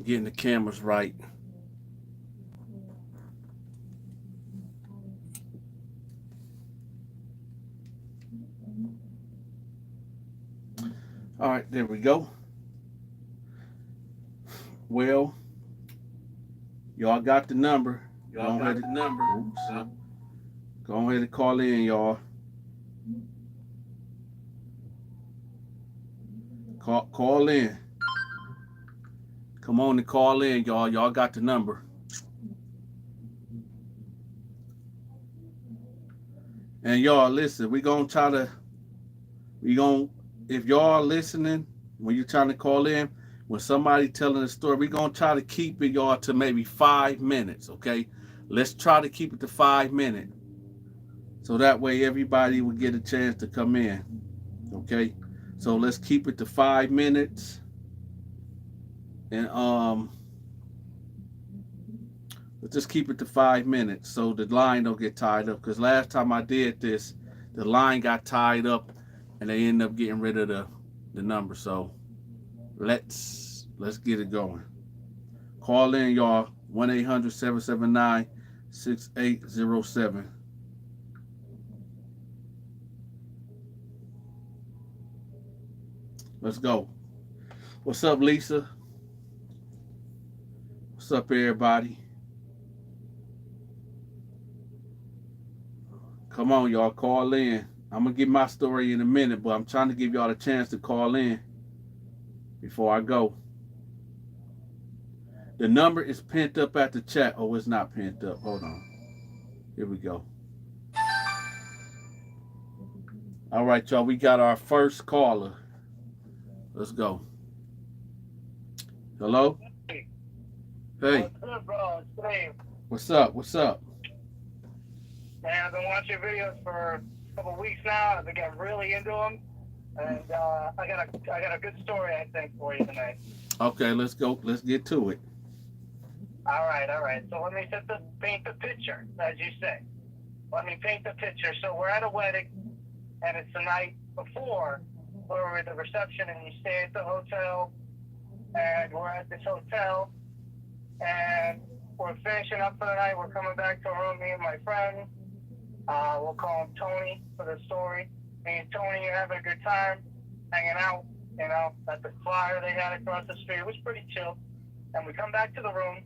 Getting the cameras right. All right, there we go. Well, y'all got the number. Y'all got the number. Oops. Go ahead and call in, y'all. Call in. Come on and call in, y'all. Y'all got the number. And y'all, listen, we gonna try to, if y'all listening, when you're trying to call in, when somebody telling a story, we gonna try to keep it, y'all, to maybe 5 minutes, okay? Let's try to keep it to 5 minutes. So that way everybody will get a chance to come in, okay? So let's keep it to 5 minutes. And let's just keep it to 5 minutes so the line don't get tied up. Because last time I did this, the line got tied up and they ended up getting rid of the number. So let's get it going. Call in, y'all. 1-800-779-6807. Let's go. What's up, Lisa? What's up, everybody? Come on, y'all. Call in. I'm going to give my story in a minute, but I'm trying to give y'all a chance to call in before I go. The number is pinned up at the chat. Oh, it's not pinned up. Hold on. Here we go. All right, y'all. We got our first caller. Let's go. Hello? Hey. What's up, bro? It's Dave. What's up? What's up? Man, I've been watching your videos for a couple weeks now. I've been getting really into them. And I got a good story, I think, for you tonight. Okay, let's go. Let's get to it. All right. So let me paint the picture, as you say. Let me paint the picture. So we're at a wedding, and it's the night before where we're at the reception, and you stay at the hotel, and we're at this hotel, and we're finishing up for the night. We're coming back to a room, me and my friend. We'll call him Tony for the story. Me and Tony are having a good time, hanging out, at the fire they had across the street. It was pretty chill. And we come back to the room,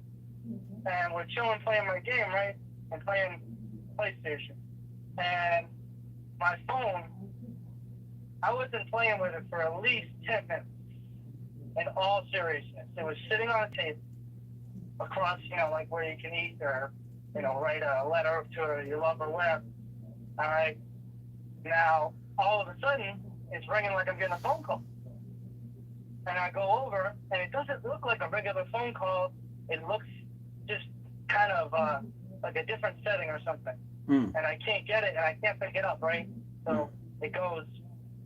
and we're chilling, playing my game, right? And playing PlayStation. And my phone, I wasn't playing with it for at least 10 minutes. In all seriousness. It was sitting on a table across, like where you can eat or, write a letter to your lover, whatever. All right. Now, all of a sudden, it's ringing like I'm getting a phone call. And I go over, and it doesn't look like a regular phone call. It looks just kind of like a different setting or something. And I can't get it, and I can't pick it up, right? So it goes,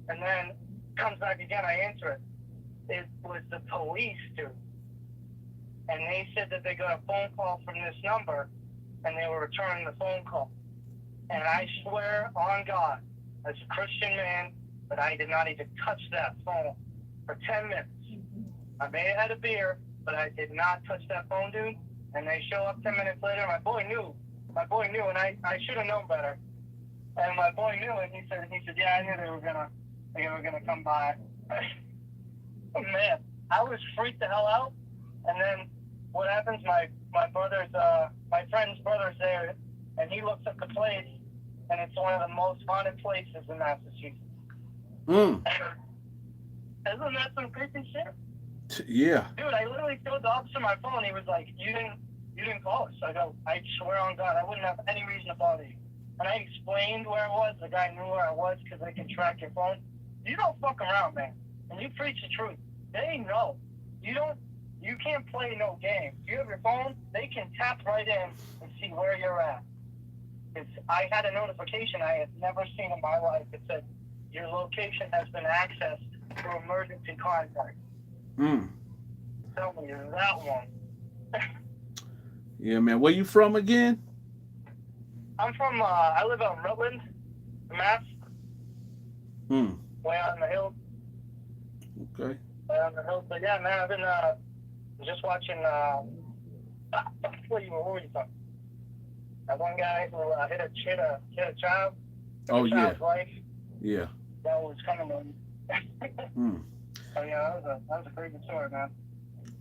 and then comes back again. I answer it. It was the police, dude. And they said that they got a phone call from this number, and they were returning the phone call. And I swear on God, as a Christian man, that I did not even touch that phone for 10 minutes. I may have had a beer, but I did not touch that phone, dude. And they show up 10 minutes later. My boy knew, and I should have known better. And my boy knew, and he said, yeah, I knew they were gonna come by. Oh, man, I was freaked the hell out. And then what happens? My friend's brother's there, and he looks at the place, and it's one of the most haunted places in Massachusetts. Isn't that some creepy shit? Yeah. Dude, I literally told the officer my phone. He was like, "You didn't call us." I go, "I swear on God, I wouldn't have any reason to bother you." And I explained where it was. The guy knew where I was because they can track your phone. You don't fuck around, man. And you preach the truth. They know. You can't play no game. If you have your phone, they can tap right in and see where you're at. I had a notification I had never seen in my life. It said, your location has been accessed for emergency contact. Tell me that one. Yeah, man. Where you from again? I'm from, I live out in Rutland, Mass. Way out in the hills. Okay. Way out in the hills. But yeah, man, I've been was just watching. What were you talking? That one guy who hit a child. Oh, a yeah. child's wife. Yeah. That was coming in. So yeah, that was a pretty good story, man.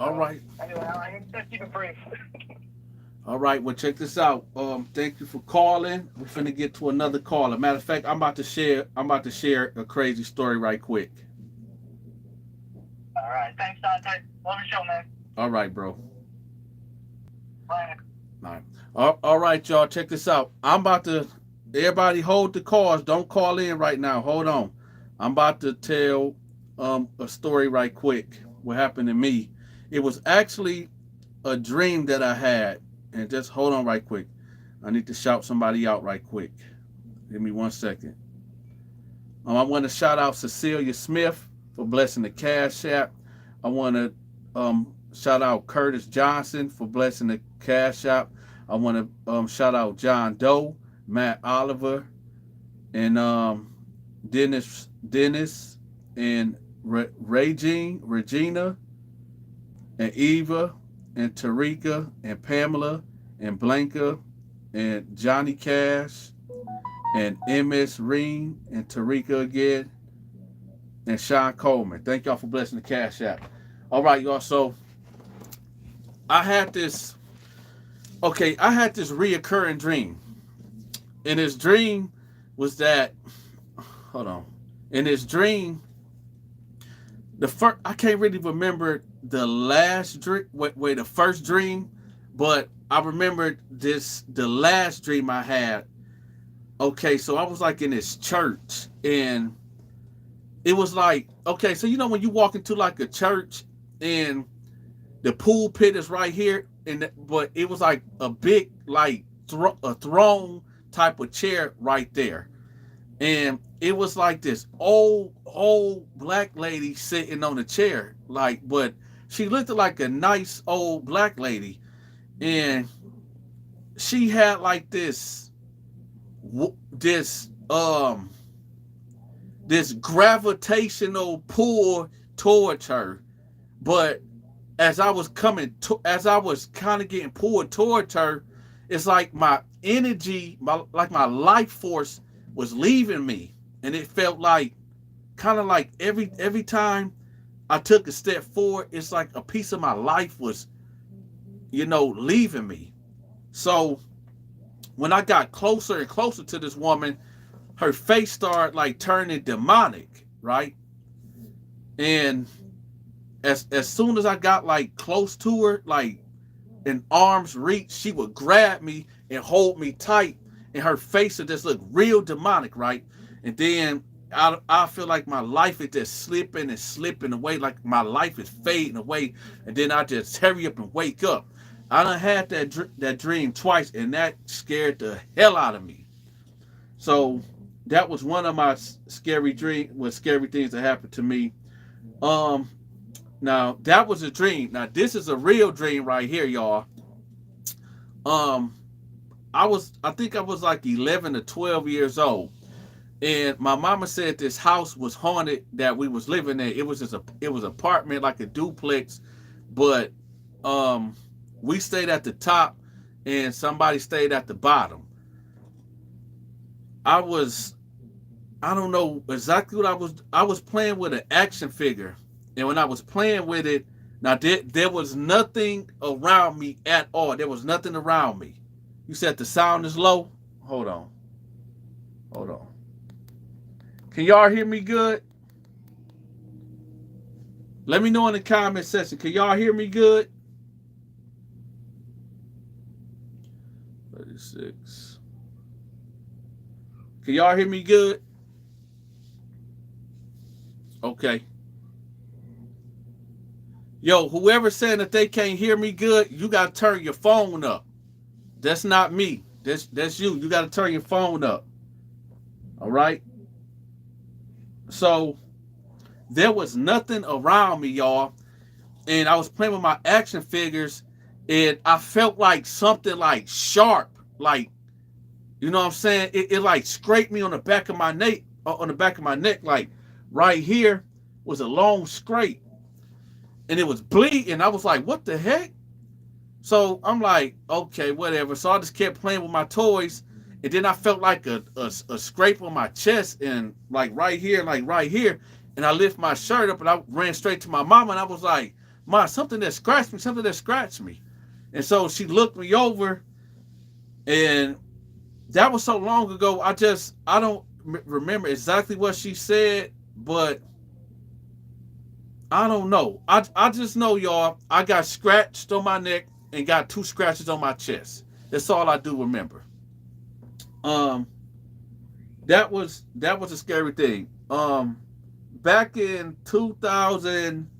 All right. Anyway, I need to keep it brief. All right. Well, check this out. Thank you for calling. We're finna get to another caller. Matter of fact, I'm about to share a crazy story right quick. All right. Thanks, Dante. Love the show, man. All right, bro. Bye. All right. All right, y'all. Check this out. Everybody hold the calls. Don't call in right now. Hold on. I'm about to tell a story right quick. What happened to me? It was actually a dream that I had. And just hold on right quick. I need to shout somebody out right quick. Give me 1 second. I want to shout out Cecilia Smith for blessing the Cashapp. I want to shout out Curtis Johnson for blessing the Cashapp. I want to shout out John Doe, Matt Oliver, and Dennis, and Regina, and Eva, and Tarika, and Pamela, and Blanca, and Johnny Cash, and MS Reen, and Tarika again, and Sean Coleman. Thank y'all for blessing the Cashapp. All right, y'all. So I had this reoccurring dream. And this dream was that, hold on. In this dream, I can't really remember the last dream, the first dream, but I remembered the last dream I had. Okay, so I was like in this church, and it was like, okay, so you know when you walk into like a church and the pulpit is right here, but it was like a big like a throne type of chair right there, and it was like this old black lady sitting on the chair, but she looked like a nice old black lady, and she had like this gravitational pull towards her, but as I was kind of getting pulled towards her, it's like my energy, my life force was leaving me, and it felt like kind of like every time I took a step forward, it's like a piece of my life was, leaving me. So when I got closer and closer to this woman, her face started like turning demonic, right? And as soon as I got like close to her, like in arm's reach, she would grab me and hold me tight, and her face would just look real demonic, right? And then I feel like my life is just slipping away, like my life is fading away, and then I just hurry up and wake up. I done had that dream twice, and that scared the hell out of me. So that was one of my scary things that happened to me. Now that was a dream. Now this is a real dream right here, y'all. I think I was like 11 or 12 years old, and my mama said this house was haunted that we was living in. It was apartment, like a duplex, but we stayed at the top and somebody stayed at the bottom. I don't know exactly what I was playing with an action figure. And when I was playing with it, now there was nothing around me at all. There was nothing around me. You said the sound is low? Hold on. Can y'all hear me good? Let me know in the comment section. Can y'all hear me good? 36. Can y'all hear me good? Okay. Yo, whoever's saying that they can't hear me good, you got to turn your phone up. That's not me. That's you. You got to turn your phone up. All right? So, there was nothing around me, y'all. And I was playing with my action figures, and I felt like something like sharp, like, you know what I'm saying? It like scraped me on the back of my neck, like right here was a long scrape. and it was bleeding. I was like, what the heck? So I'm like, okay, whatever. So I just kept playing with my toys, and then I felt like a scrape on my chest and like right here, and I lift my shirt up and I ran straight to my mama and I was like, "Ma, something that scratched me, something that scratched me." And so she looked me over, and that was so long ago. I don't remember exactly what she said, but I don't know. I just know, y'all, I got scratched on my neck and got 2 scratches on my chest. That's all I do remember. Um, that was a scary thing. Back in 2000,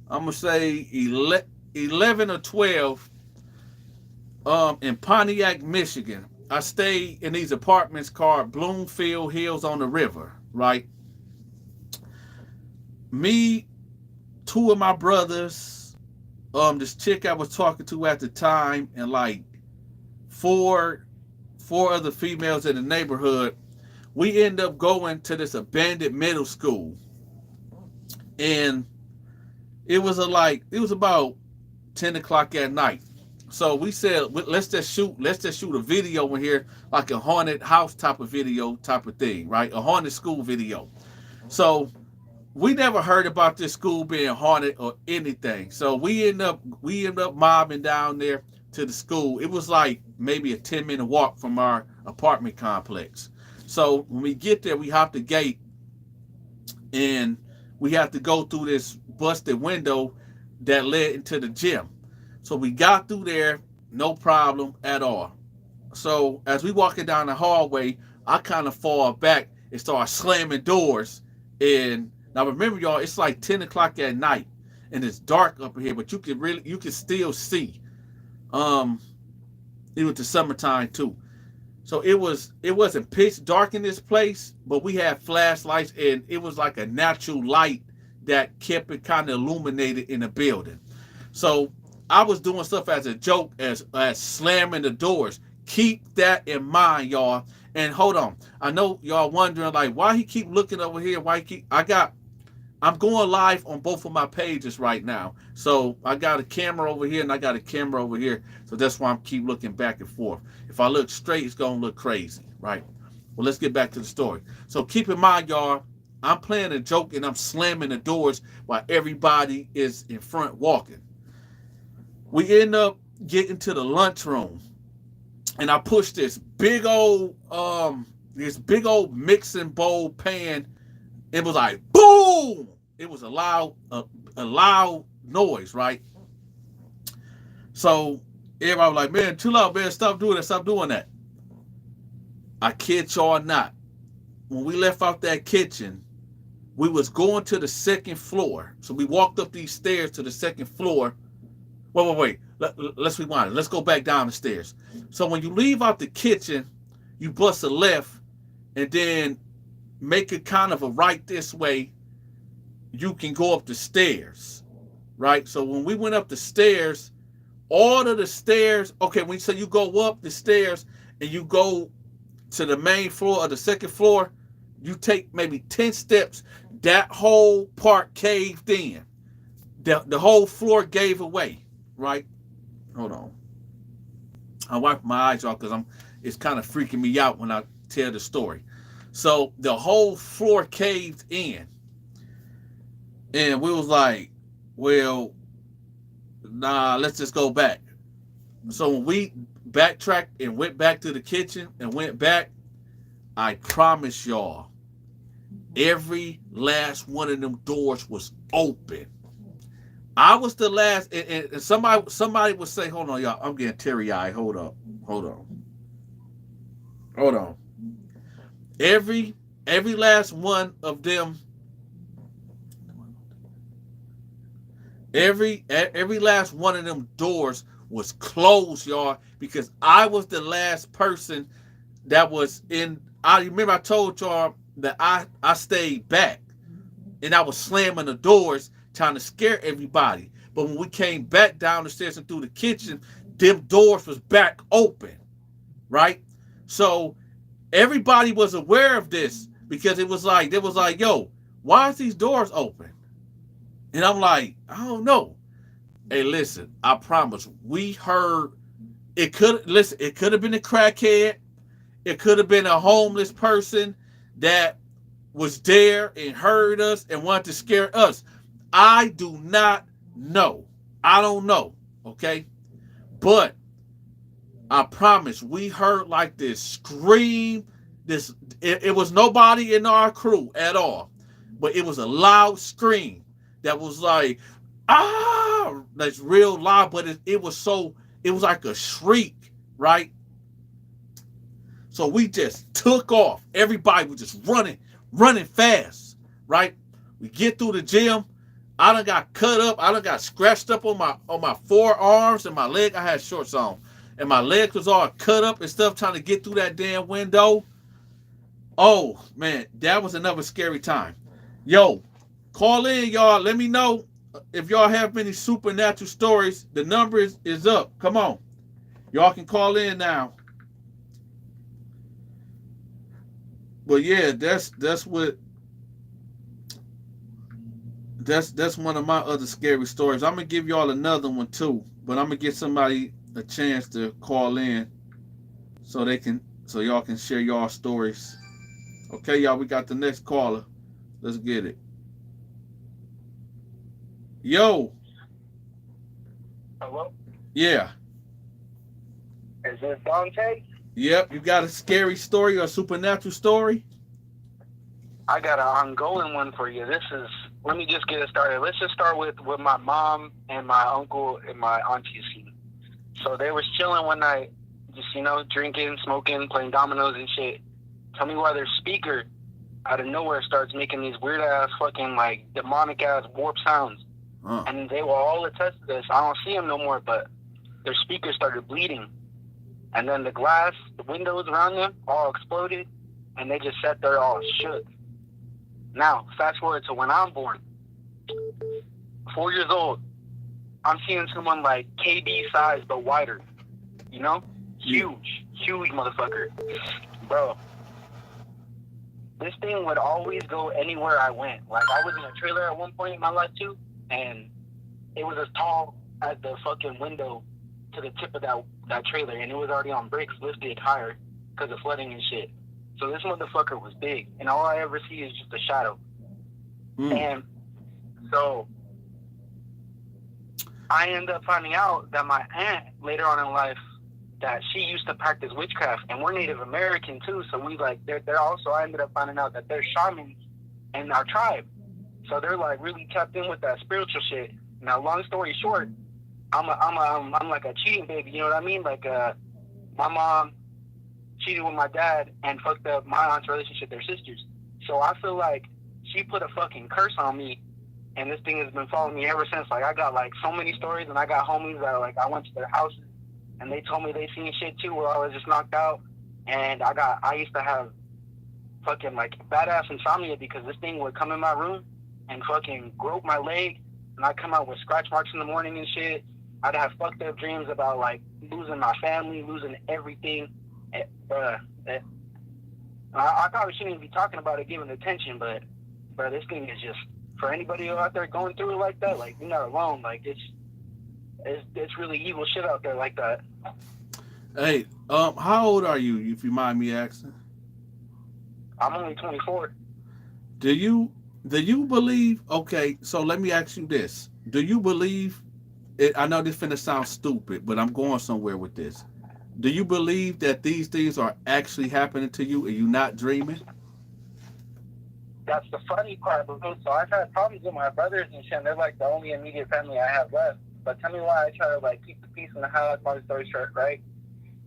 I'm gonna say 11 or 12, in Pontiac, Michigan. I stayed in these apartments called Bloomfield Hills on the river. Right, me, 2 of my brothers, this chick I was talking to at the time, and like four other females in the neighborhood. We end up going to this abandoned middle school, and it was about 10 o'clock at night. So we said, let's just shoot a video in here, like a haunted house type of video type of thing, right? A haunted school video. So we never heard about this school being haunted or anything. So we end up mobbing down there to the school. It was like maybe a 10-minute walk from our apartment complex. So when we get there, we hop the gate, and we have to go through this busted window that led into the gym. So we got through there, no problem at all. So as we walking down the hallway, I kind of fall back and start slamming doors. And now remember, y'all, it's like 10 o'clock at night, and it's dark up here, but you can still see. It was the summertime too. So it wasn't pitch dark in this place, but we had flashlights, and it was like a natural light that kept it kind of illuminated in the building. So I was doing stuff as a joke, as slamming the doors. Keep that in mind, y'all. And hold on, I know y'all wondering like why he keep looking over here. I'm going live on both of my pages right now. So I got a camera over here and I got a camera over here. So that's why I'm keep looking back and forth. If I look straight, it's going to look crazy, right? Well, let's get back to the story. So keep in mind, y'all, I'm playing a joke and I'm slamming the doors while everybody is in front walking. We end up getting to the lunchroom, and I pushed this big old mixing bowl pan. It was like boom. It was a loud noise, right? So everybody was like, "Man, too loud, man! Stop doing that! I kid y'all not. When we left out that kitchen, we was going to the second floor. So we walked up these stairs to the second floor. Wait. Let's rewind. Let's go back down the stairs. So when you leave out the kitchen, you bust a left, and then make it kind of a right this way. You can go up the stairs, right? So when we went up the stairs, all of the stairs, okay, so you go up the stairs and you go to the main floor or the second floor, you take maybe 10 steps, that whole part caved in. The whole floor gave away, right? Hold on. I wipe my eyes off because it's kind of freaking me out when I tell the story. So the whole floor caved in. And we was like, well, nah, let's just go back. So when we backtracked and went back to the kitchen and went back, I promise y'all, every last one of them doors was open. I was the last, and somebody would say, hold on, y'all, I'm getting teary-eyed. Hold on. Every last one of them, every last one of them doors was closed, y'all, because I was the last person that was in. I remember I told y'all that I stayed back and I was slamming the doors trying to scare everybody. But when we came back down the stairs and through the kitchen, them doors was back open, right? So everybody was aware of this because it was like, they was like, yo, why is these doors open? And I'm like, I don't know. Hey, listen, I promise. We heard it could have been a crackhead. It could have been a homeless person that was there and heard us and wanted to scare us. I do not know. I don't know. Okay. But I promise we heard like this scream. It was nobody in our crew at all. But it was a loud scream that was like, ah, that's real loud, but it was like a shriek, right? So we just took off. Everybody was just running fast, right? We get through the gym. I done got cut up. I done got scratched up on my forearms and my leg. I had shorts on. And my legs was all cut up and stuff trying to get through that damn window. Oh, man, that was another scary time. Yo, call in, y'all. Let me know if y'all have any supernatural stories. The number is up. Come on. Y'all can call in now. But yeah, that's one of my other scary stories. I'm gonna give y'all another one too, but I'm gonna give somebody a chance to call in so y'all can share y'all stories. Okay, y'all, we got the next caller. Let's get it. Yo. Hello? Yeah. Is this Dante? Yep, you got a scary story or a supernatural story? I got an ongoing one for you. Let me just get it started. Let's just start with my mom and my uncle and my auntie scene. So they was chilling one night, just, drinking, smoking, playing dominoes and shit. Tell me why their speaker out of nowhere starts making these weird ass fucking like demonic ass warp sounds. And they will all attest to this. I don't see them no more, but their speaker started bleeding. And then the windows around them all exploded, and they just sat there all shook. Now, fast forward to when I'm born. 4 years old. I'm seeing someone like KB size, but wider. Huge motherfucker. Bro, this thing would always go anywhere I went. Like, I was in a trailer at one point in my life, too, and it was as tall as the fucking window to the tip of that trailer, and it was already on bricks, lifted higher because of flooding and shit. So this motherfucker was big, and all I ever see is just a shadow. And so I end up finding out that my aunt later on in life, that she used to practice witchcraft, and we're Native American too, so we like they're also, I ended up finding out that they're shamans in our tribe, so they're like really tapped in with that spiritual shit. Now, long story short, I'm like a cheating baby, you know what I mean? Like, my mom cheated with my dad and fucked up my aunt's relationship, their sisters. So I feel like she put a fucking curse on me, and this thing has been following me ever since. Like, I got like so many stories, and I got homies that like I went to their houses, and they told me they seen shit too, where I was just knocked out, and I used to have fucking like badass insomnia because this thing would come in my room and fucking grope my leg, and I'd come out with scratch marks in the morning and shit. I'd have fucked up dreams about like losing my family, losing everything. I probably shouldn't even be talking about it, giving attention, but this thing is just, for anybody out there going through it like that, like, you're not alone. Like, it's really evil shit out there like that. Hey, how old are you, if you mind me asking? I'm only 24. Do you believe? Okay, so let me ask you this: do you believe? I know this finna sound stupid, but I'm going somewhere with this. Do you believe that these things are actually happening to you and you're not dreaming? That's the funny part. So I've had problems with my brothers and shit, and they're like the only immediate family I have left. But tell me why I try to like keep the peace in the house, long story short, right?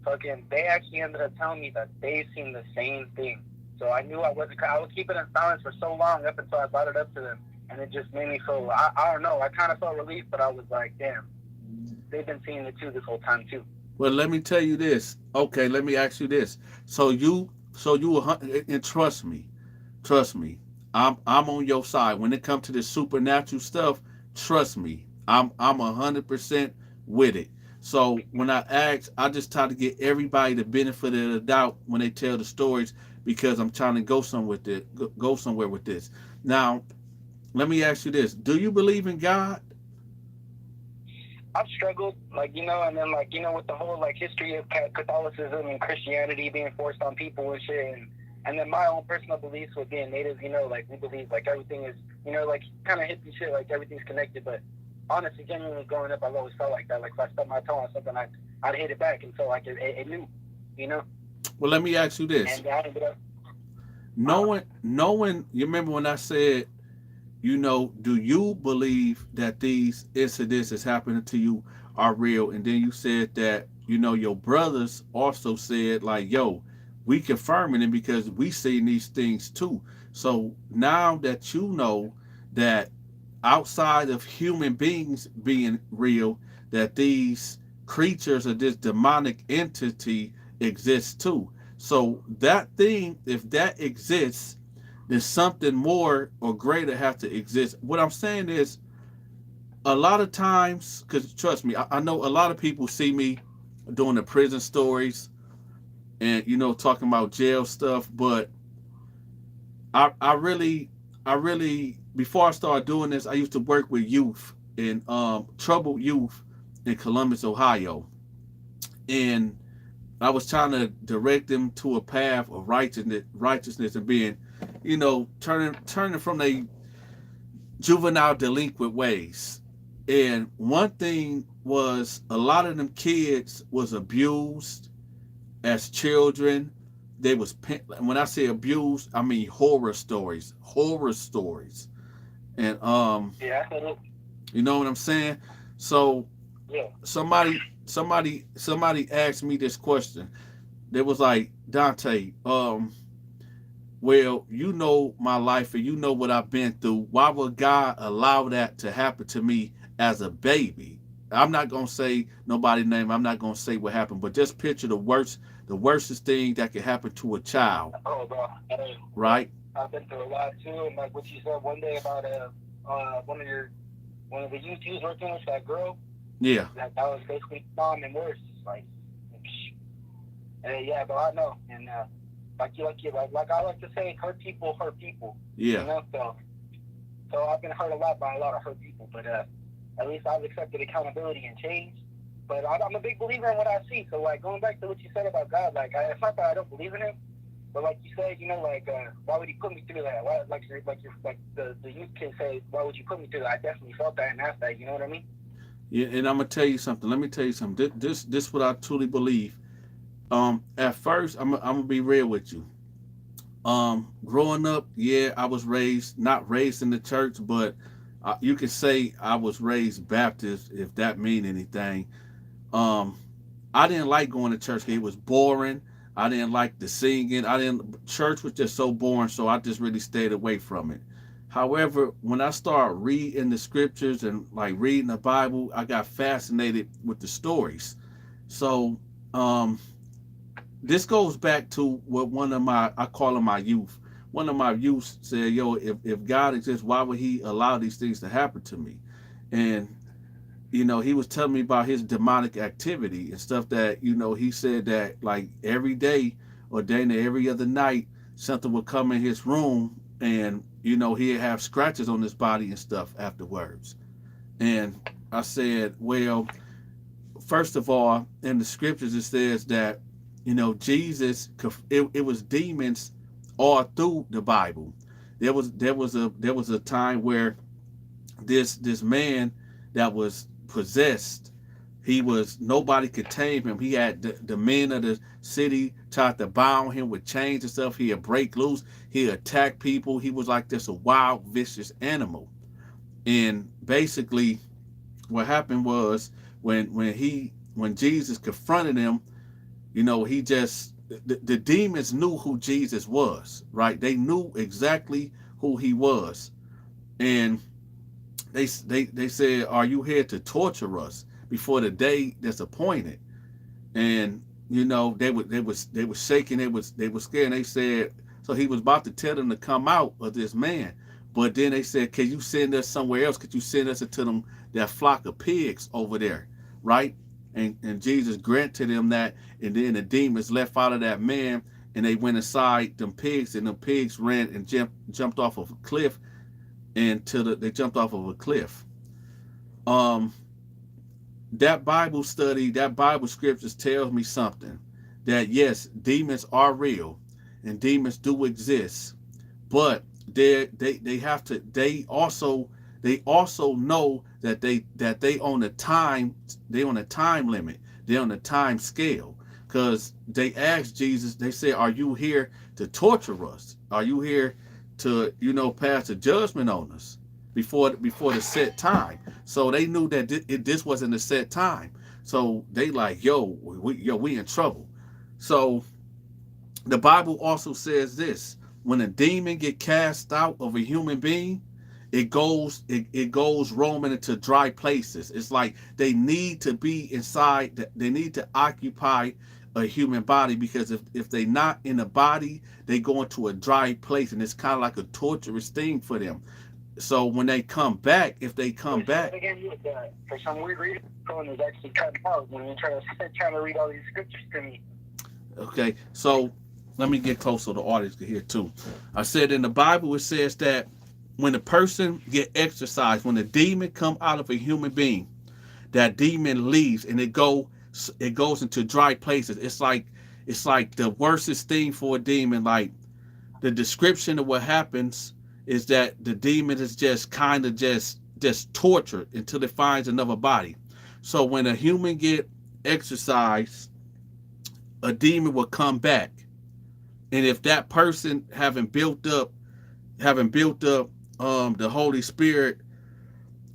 Fucking, they actually ended up telling me that they've seen the same thing. So I knew I was keeping it in silence for so long up until I brought it up to them. And it just made me feel, I don't know, I kind of felt relief, but I was like, damn, they've been seeing it too this whole time too. Well, let me tell you this. Okay, let me ask you this. So you, and trust me, I'm on your side when it comes to this supernatural stuff. Trust me, I'm 100% with it. So when I ask, I just try to get everybody the benefit of the doubt when they tell the stories, because I'm trying to go somewhere with this. Now, let me ask you this: do you believe in God? I've struggled, like, and then, like, with the whole, like, history of Catholicism and Christianity being forced on people and shit, and then my own personal beliefs with being native, like, we believe, like, everything is, like, kind of hippie shit, like, everything's connected, but honestly, genuinely growing up, I've always felt like that. Like, if I stubbed my toe on something, I'd hit it back, and so, like, it knew, Well, let me ask you this: and I ended up, knowing, you remember when I said, do you believe that these incidents that's happening to you are real? And then you said that, your brothers also said, like, yo, we confirming it because we seen these things too. So now that you know that outside of human beings being real, that these creatures or this demonic entity exists too. So that thing, if that exists, then something more or greater have to exist. What I'm saying is, a lot of times, because trust me, I know a lot of people see me doing the prison stories and talking about jail stuff, but I really before I started doing this, I used to work with youth and troubled youth in Columbus, Ohio, and I was trying to direct them to a path of righteousness and being, turning from their juvenile delinquent ways. And one thing was, a lot of them kids was abused as children. They was, when I say abused, I mean horror stories, and yeah, you know what I'm saying. So yeah, somebody asked me this question. They was like, Dante, well, my life and what I've been through. Why would God allow that to happen to me as a baby? I'm not gonna say nobody's name. I'm not gonna say what happened, but just picture the worstest thing that could happen to a child, oh, bro, right? I've been through a lot, too, and, like, what you said one day about, one of the youth you was working with, that girl, Yeah. that was basically mom and worse, like, yeah, but I know, and, like I like to say, hurt people, Yeah. So I've been hurt a lot by a lot of hurt people, but at least I've accepted accountability and change. But I'm a big believer in what I see. So, like, going back to what you said about God, like, it's not that I don't believe in Him, but like you said, like, why would He put me through that? Why, like the youth kids say, why would you put me through that? I definitely felt that and asked that. You know what I mean? Yeah, and I'm gonna tell you something. Let me tell you something. This what I truly believe. At first, I'm gonna be real with you. Growing up, yeah, I was not raised in the church, but you could say I was raised Baptist, if that mean anything. Um, I didn't like going to church. It was boring. I didn't like the singing. Church was just so boring, so I just really stayed away from it. However, when I started reading the scriptures and, like, reading the Bible, I got fascinated with the stories. So, this goes back to what I call him my youth. One of my youth said, yo, if God exists, why would He allow these things to happen to me? And, he was telling me about his demonic activity and stuff that, he said that, like, every day or day to every other night, something would come in his room and, he'd have scratches on his body and stuff afterwards. And I said, well, first of all, in the scriptures, it says that, Jesus, it was demons all through the Bible. There was a time where this man that was possessed, nobody could tame him. He had the men of the city tried to bound him with chains and stuff. He'd break loose. He'd attack people. He was like this, a wild, vicious animal. And basically, what happened was when Jesus confronted him, he just the demons knew who Jesus was, right? They knew exactly who He was, and they said, "Are you here to torture us before the day that's appointed?" And they were shaking. They were scared. And they said, so He was about to tell them to come out of this man, but then they said, "Can you send us somewhere else? Could you send us into that flock of pigs over there?" Right? And Jesus granted them that, and then the demons left out of that man, and they went inside them pigs, and the pigs ran and jumped off of a cliff and they jumped off of a cliff. Um, that Bible study, that Bible scriptures tells me something, that yes, demons are real and demons do exist, but they have to, they also know that they on a time, they on a time limit, they on a time scale, because they asked Jesus, they said, are you here to torture us, are you here to pass a judgment on us before the set time? So they knew that this wasn't a set time, so they like, we in trouble. So the Bible also says this: when a demon get cast out of a human being, it goes roaming into dry places. It's like they need to be inside. They need to occupy a human body, because if they not in a body, they go into a dry place, and it's kind of like a torturous thing for them. So when they come back, if they come back, for some weird reason, phone is actually cutting out when you're trying to read all these scriptures to me. Okay, so let me get close so the audience can hear too. I said in the Bible, it says that when a person get exorcised, when a demon come out of a human being, that demon leaves and it goes into dry places. It's like the worstest thing for a demon. Like, the description of what happens is that the demon is just kind of just tortured until it finds another body. So when a human get exorcised, a demon will come back. And if that person having built up the Holy Spirit,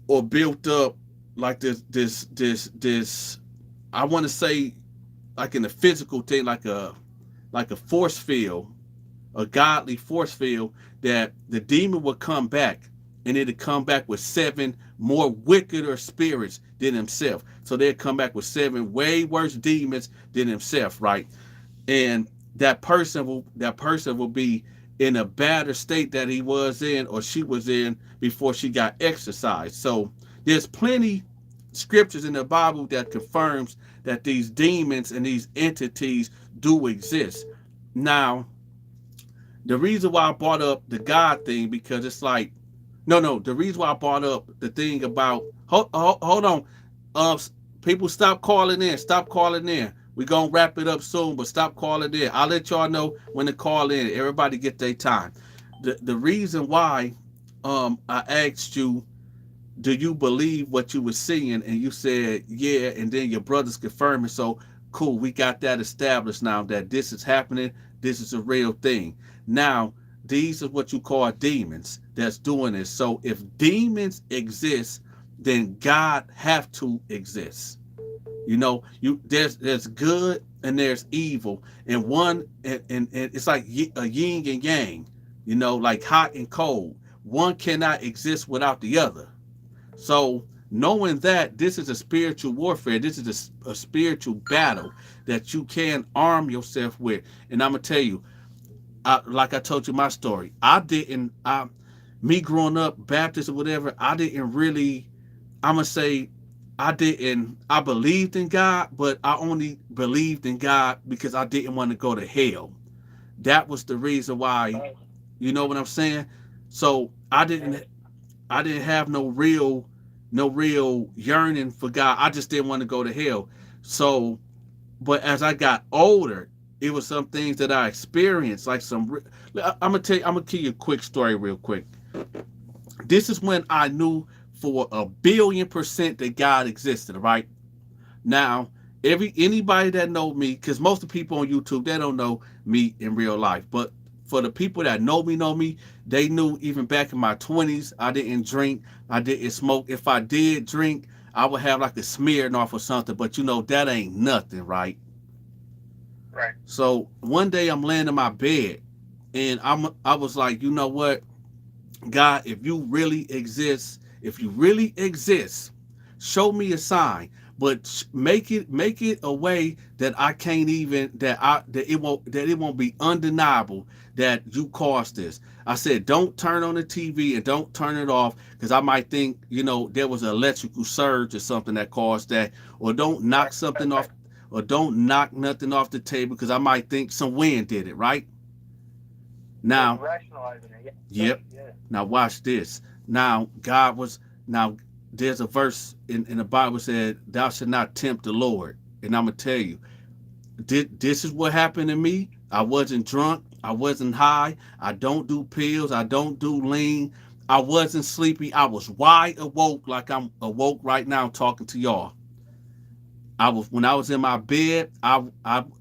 or built up like this I want to say, like in a physical thing, like a force field, a godly force field, that the demon will come back, and it'll come back with 7 more wickeder spirits than himself. So they'll come back with 7 way worse demons than himself, right? And that person will be in a better state that he was in, or she was in, before she got exorcised. So there's plenty scriptures in the Bible that confirms that these demons and these entities do exist. Now, the reason why I brought up the God thing, because it's like, the reason why I brought up the thing about, hold on, people, stop calling in. We're going to wrap it up soon, but stop calling in. I'll let y'all know when to call in. Everybody get their time. The reason why I asked you, do you believe what you were seeing? And you said, yeah, and then your brothers confirmed it. So, cool, we got that established now, that this is happening. This is a real thing. Now, these are what you call demons that's doing this. So if demons exist, then God have to exist. There's good and there's evil, and it's like a yin and yang, like hot and cold. One cannot exist without the other. So knowing that this is a spiritual warfare, this is a spiritual battle that you can arm yourself with. And I'm gonna tell you, like I told you my story, me growing up Baptist or whatever, I didn't really, I'm gonna say, I believed in God, but I only believed in God because I didn't want to go to hell. That was the reason why, you know what I'm saying? So I didn't have no real yearning for God. I just didn't want to go to hell. So, but as I got older, it was some things that I experienced, like I'm gonna give you a quick story real quick. This is when I knew for 1,000,000,000% that God existed, right? Now, anybody that know me, because most of the people on YouTube, they don't know me in real life, but for the people that know me, they knew even back in my 20s, I didn't drink, I didn't smoke. If I did drink, I would have like a Smirnoff or something, but that ain't nothing, right? Right. So one day I'm laying in my bed, and I was like, you know what, God, if you really exist, show me a sign, but make it a way that I can't even, that it won't be undeniable that you caused this. I said, don't turn on the TV and don't turn it off, because I might think, there was an electrical surge or something that caused that, or don't knock something off, or don't knock nothing off the table, because I might think some wind did it, right? Now, rationalizing it. yep. Yeah. Now watch this. Now, now there's a verse in the Bible said, thou shalt not tempt the Lord. And I'm going to tell you, this is what happened to me. I wasn't drunk. I wasn't high. I don't do pills. I don't do lean. I wasn't sleepy. I was wide awoke like I'm awoke right now talking to y'all. When I was in my bed,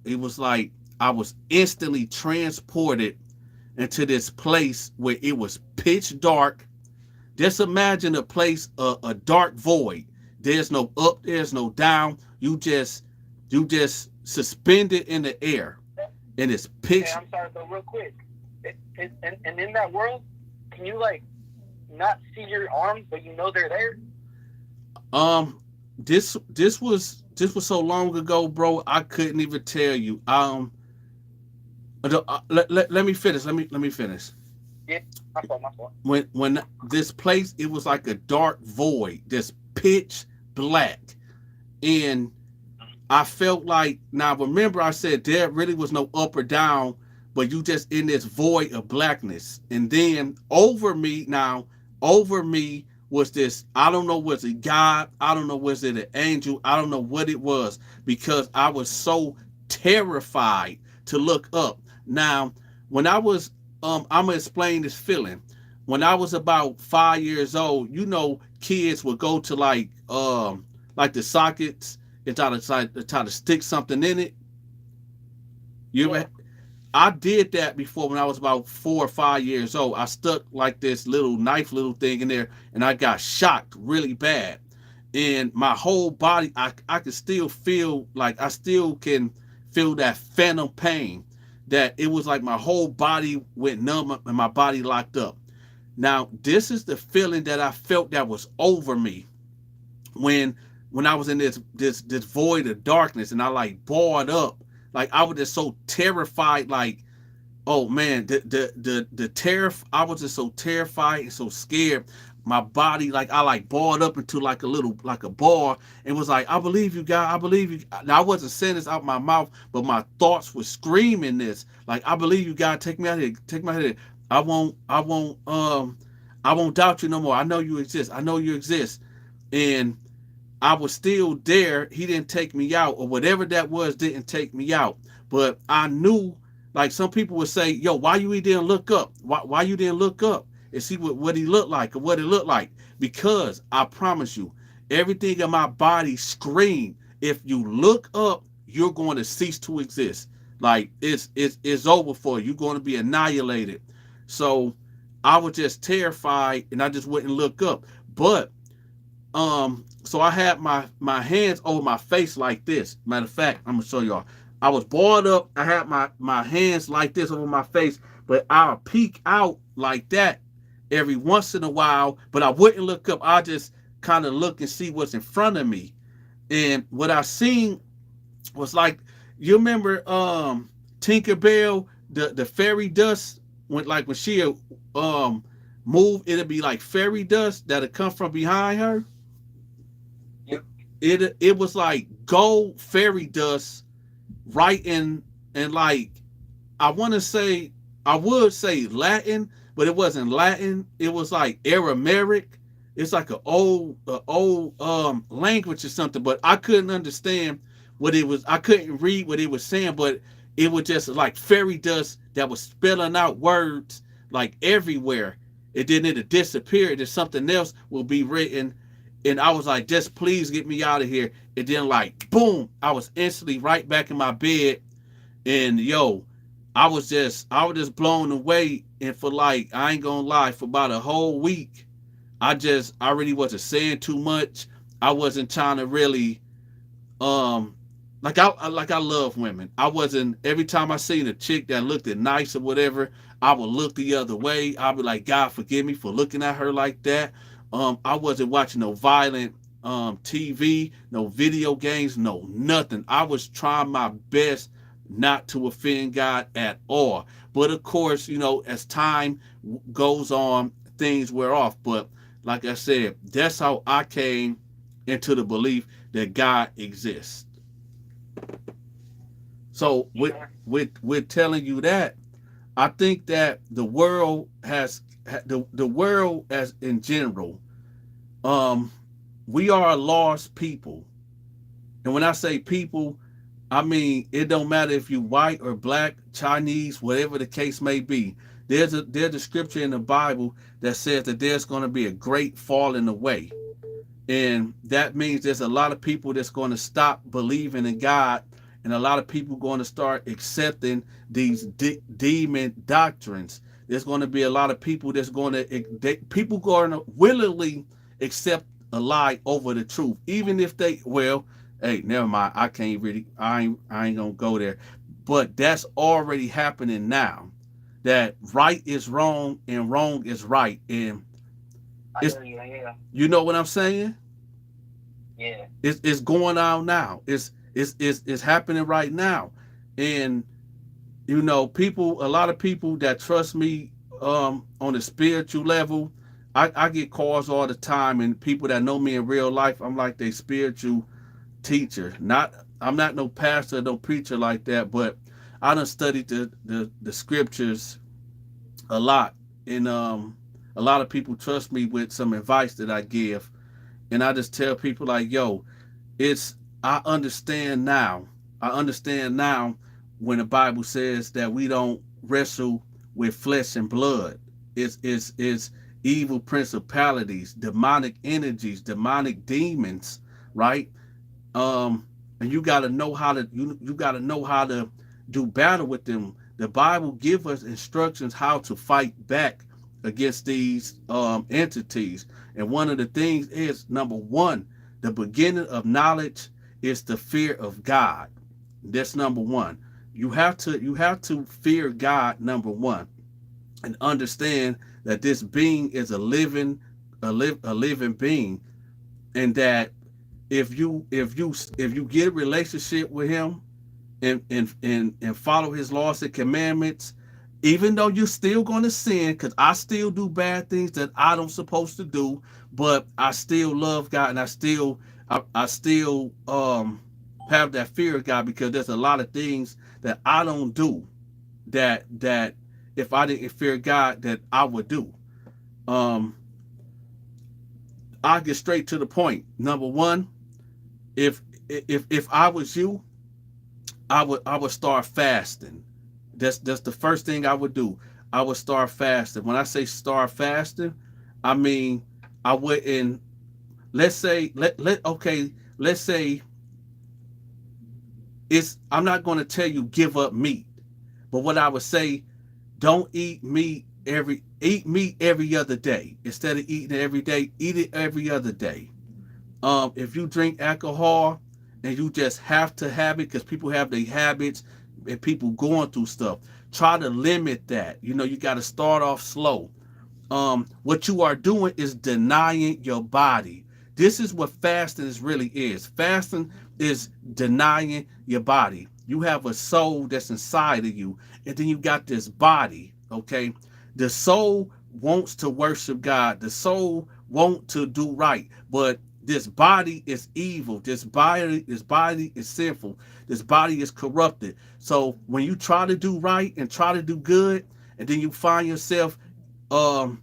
it was like I was instantly transported into this place where it was pitch dark. Just imagine a place, a dark void. There's no up, there's no down. You just suspended in the air, and it's pitch. Hey, I'm sorry, but real quick, and in that world, can you like not see your arms, but you know they're there? This was so long ago, bro. I couldn't even tell you. Let me finish. Let me finish. Yeah, my fault. When this place, it was like a dark void, just pitch black, and I felt like, now remember I said there really was no up or down, but you just in this void of blackness. And then over me was this, I don't know, was it God? I don't know, was it an angel? I don't know what it was, because I was so terrified to look up. Now, when I was, I'm going to explain this feeling. When I was about 5 years old, kids would go to like the sockets and try to stick something in it. I did that before when I was about 4 or 5 years old. I stuck like this little thing in there, and I got shocked really bad. And my whole body, I can still feel, like I still can feel that phantom pain. That it was like my whole body went numb and my body locked up. Now, this is the feeling that I felt that was over me when I was in this void of darkness, and I like bored up. Like I was just so terrified, like, oh man, the terror, I was just so terrified and so scared. My body, like I like bored up into like a ball, and was like, I believe you, God, I believe you. Now I wasn't saying this out my mouth, but my thoughts were screaming this, like, I believe you, God, take me out of here, take me out of here. I won't doubt you no more. I know you exist. I know you exist. And I was still there. He didn't take me out, or whatever that was didn't take me out. But I knew, like some people would say, yo, why you didn't look up? Why you didn't look up and see what he looked like or what it looked like? Because I promise you, everything in my body screamed, if you look up, you're going to cease to exist. Like it's over for you. You're going to be annihilated. So I was just terrified, and I just wouldn't look up. But so I had my hands over my face like this. Matter of fact, I'm gonna show y'all. I was bored up. I had my hands like this over my face, but I'll peek out like that every once in a while, but I wouldn't look up. I just kind of look and see what's in front of me. And what I seen was like, you remember Tinkerbell, the fairy dust, when she move, it'll be like fairy dust that'll come from behind her. It was like gold fairy dust, right in, and like I would say Latin, but it wasn't Latin. It was like Aramaic. It's like an old language or something, but I couldn't understand what it was. I couldn't read what it was saying, but it was just like fairy dust that was spelling out words like everywhere. And then it'd disappear, and then something else will be written. And I was like, just please get me out of here. And then like, boom, I was instantly right back in my bed. And yo, I was just blown away. And for like, I ain't gonna lie, for about a whole week, I really wasn't saying too much. I wasn't trying to really, I love women. I wasn't, every time I seen a chick that looked nice or whatever, I would look the other way. I'd be like, God, forgive me for looking at her like that. I wasn't watching no violent TV, no video games, no nothing. I was trying my best not to offend God at all. But of course, as time goes on, things wear off. But like I said, that's how I came into the belief that God exists. So with telling you that, I think that the world has the world as in general, um, we are a lost people. And when I say people, I mean it don't matter if you white or black, Chinese, whatever the case may be. There's a scripture in the Bible that says that there's going to be a great falling away. And that means there's a lot of people that's going to stop believing in God, and a lot of people going to start accepting these demon doctrines. There's going to be a lot of people that's going to people going to willingly accept a lie over the truth, even if they, well, hey, never mind. I can't really. I ain't gonna go there. But that's already happening now. That right is wrong and wrong is right, and it's, you know what I'm saying? Yeah. It's going on now. It's happening right now, and you know, people. A lot of people that trust me on a spiritual level, I get calls all the time, and people that know me in real life, I'm like their spiritual teacher. Not I'm not no pastor, no preacher like that, but I done studied the scriptures a lot, and a lot of people trust me with some advice that I give, and I just tell people like, yo, it's I understand now. I understand now when the Bible says that we don't wrestle with flesh and blood. It's evil principalities, demonic energies, demonic demons, right? And you got to know how to you got to know how to do battle with them. The Bible gives us instructions how to fight back against these entities. And one of the things is, number one, the beginning of knowledge is the fear of God. That's number one. You have to fear God, number one, and understand that this being is a living being, and that if you get a relationship with him and follow his laws and commandments, even though you're still going to sin, because I still do bad things that I don't supposed to do, but I still love God, and I still have that fear of God, because there's a lot of things that I don't do that if I didn't fear God that I would do. I'll get straight to the point. Number one, if I was you, I would start fasting. That's the first thing I would do. I would start fasting. When I say start fasting, I mean I wouldn't. Let's say let's say it's. I'm not going to tell you give up meat, but what I would say, don't eat meat every other day. Instead of eating it every day, eat it every other day. If you drink alcohol and you just have to have it because people have their habits and people going through stuff, try to limit that. You know, you got to start off slow. What you are doing is denying your body. This is what fasting really is. Fasting is denying your body. You have a soul that's inside of you, and then you got this body, okay? The soul wants to worship God. The soul wants to do right, but this body is evil. This body is sinful. This body is corrupted. So when you try to do right and try to do good, and then you find yourself wanting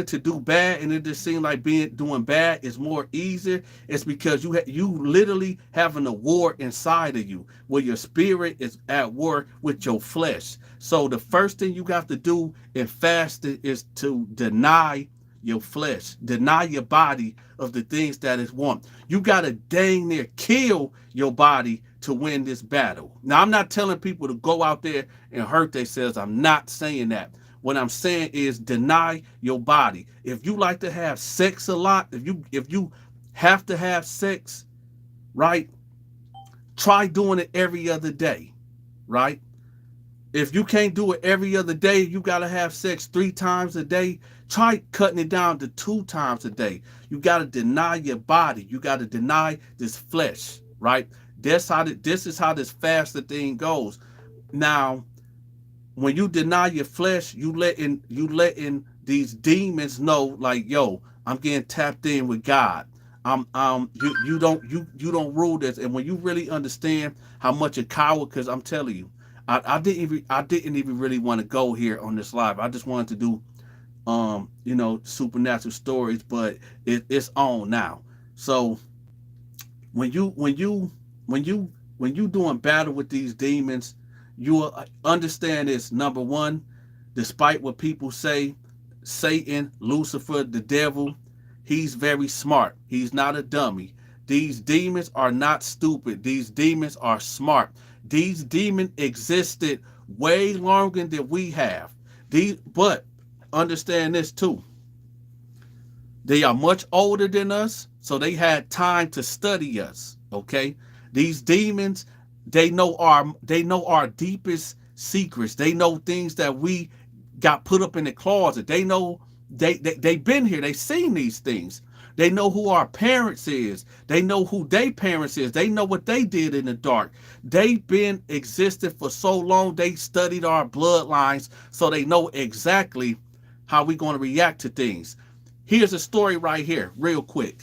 to do bad, and it just seems like doing bad is more easier. It's because you literally having a war inside of you, where your spirit is at war with your flesh. So the first thing you got to do in fasting is to deny your flesh, deny your body of the things that it wants. You got to dang near kill your body to win this battle. Now, I'm not telling people to go out there and hurt themselves. I'm not saying that. What I'm saying is deny your body. If you like to have sex a lot, if you have to have sex, right? Try doing it every other day, right? If you can't do it every other day, you got to have sex 3 times a day. Try cutting it down to 2 times a day. You got to deny your body. You got to deny this flesh, right? This is how this fasting thing goes. Now, when you deny your flesh, you letting these demons know, like, yo, I'm getting tapped in with God. You don't rule this. And when you really understand how much a coward, because I'm telling you, I didn't even really want to go here on this live. I just wanted to do supernatural stories, but it's on now. So when you doing battle with these demons, you will understand this. Number one, despite what people say, Satan, Lucifer, the devil, he's very smart. He's not a dummy. These demons are not stupid. These demons are smart. These demons existed way longer than we have. But understand this too. They are much older than us, so they had time to study us. Okay, these demons, they know our deepest secrets. They know things that we got put up in the closet. They know they've been here. They've seen these things. They know who our parents is. They know who their parents is. They know what they did in the dark. They've been existed for so long. They studied our bloodlines, so they know exactly how we're going to react to things. Here's a story right here, real quick.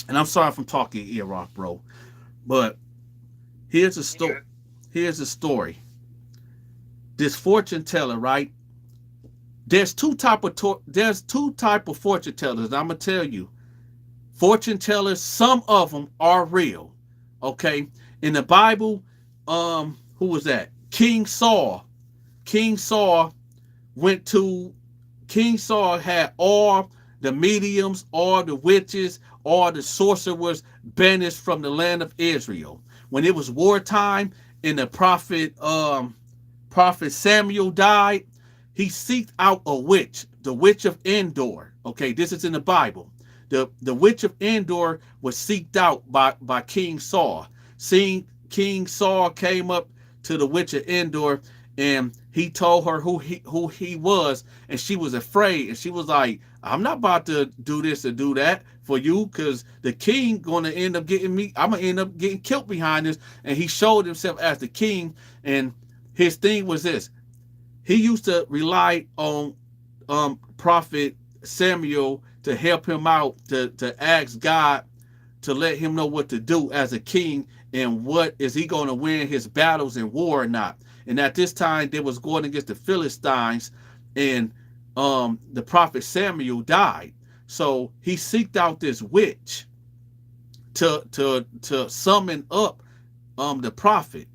And I'm sorry if I'm talking ear off, bro. But here's a story. Here's a story. This fortune teller, right? There's two type of fortune tellers. I'm gonna tell you, fortune tellers. Some of them are real. Okay, in the Bible, who was that? King Saul. King Saul had all the mediums, all the witches, all the sorcerers banished from the land of Israel. When it was wartime and the prophet Samuel died, he sought out a witch, the witch of Endor. Okay, this is in the Bible. The witch of Endor was sought out by King Saul. King Saul came up to the witch of Endor and he told her who he was, and she was afraid, and she was like, I'm not about to do this or do that for you, because the king gonna end up getting me. I'm gonna end up getting killed behind this. And he showed himself as the king, and his thing was this. He used to rely on prophet Samuel to help him out, to ask God to let him know what to do as a king, and what is he going to win his battles in war or not. And at this time, they was going against the Philistines, and the prophet Samuel died. So he seeked out this witch to summon up the prophet.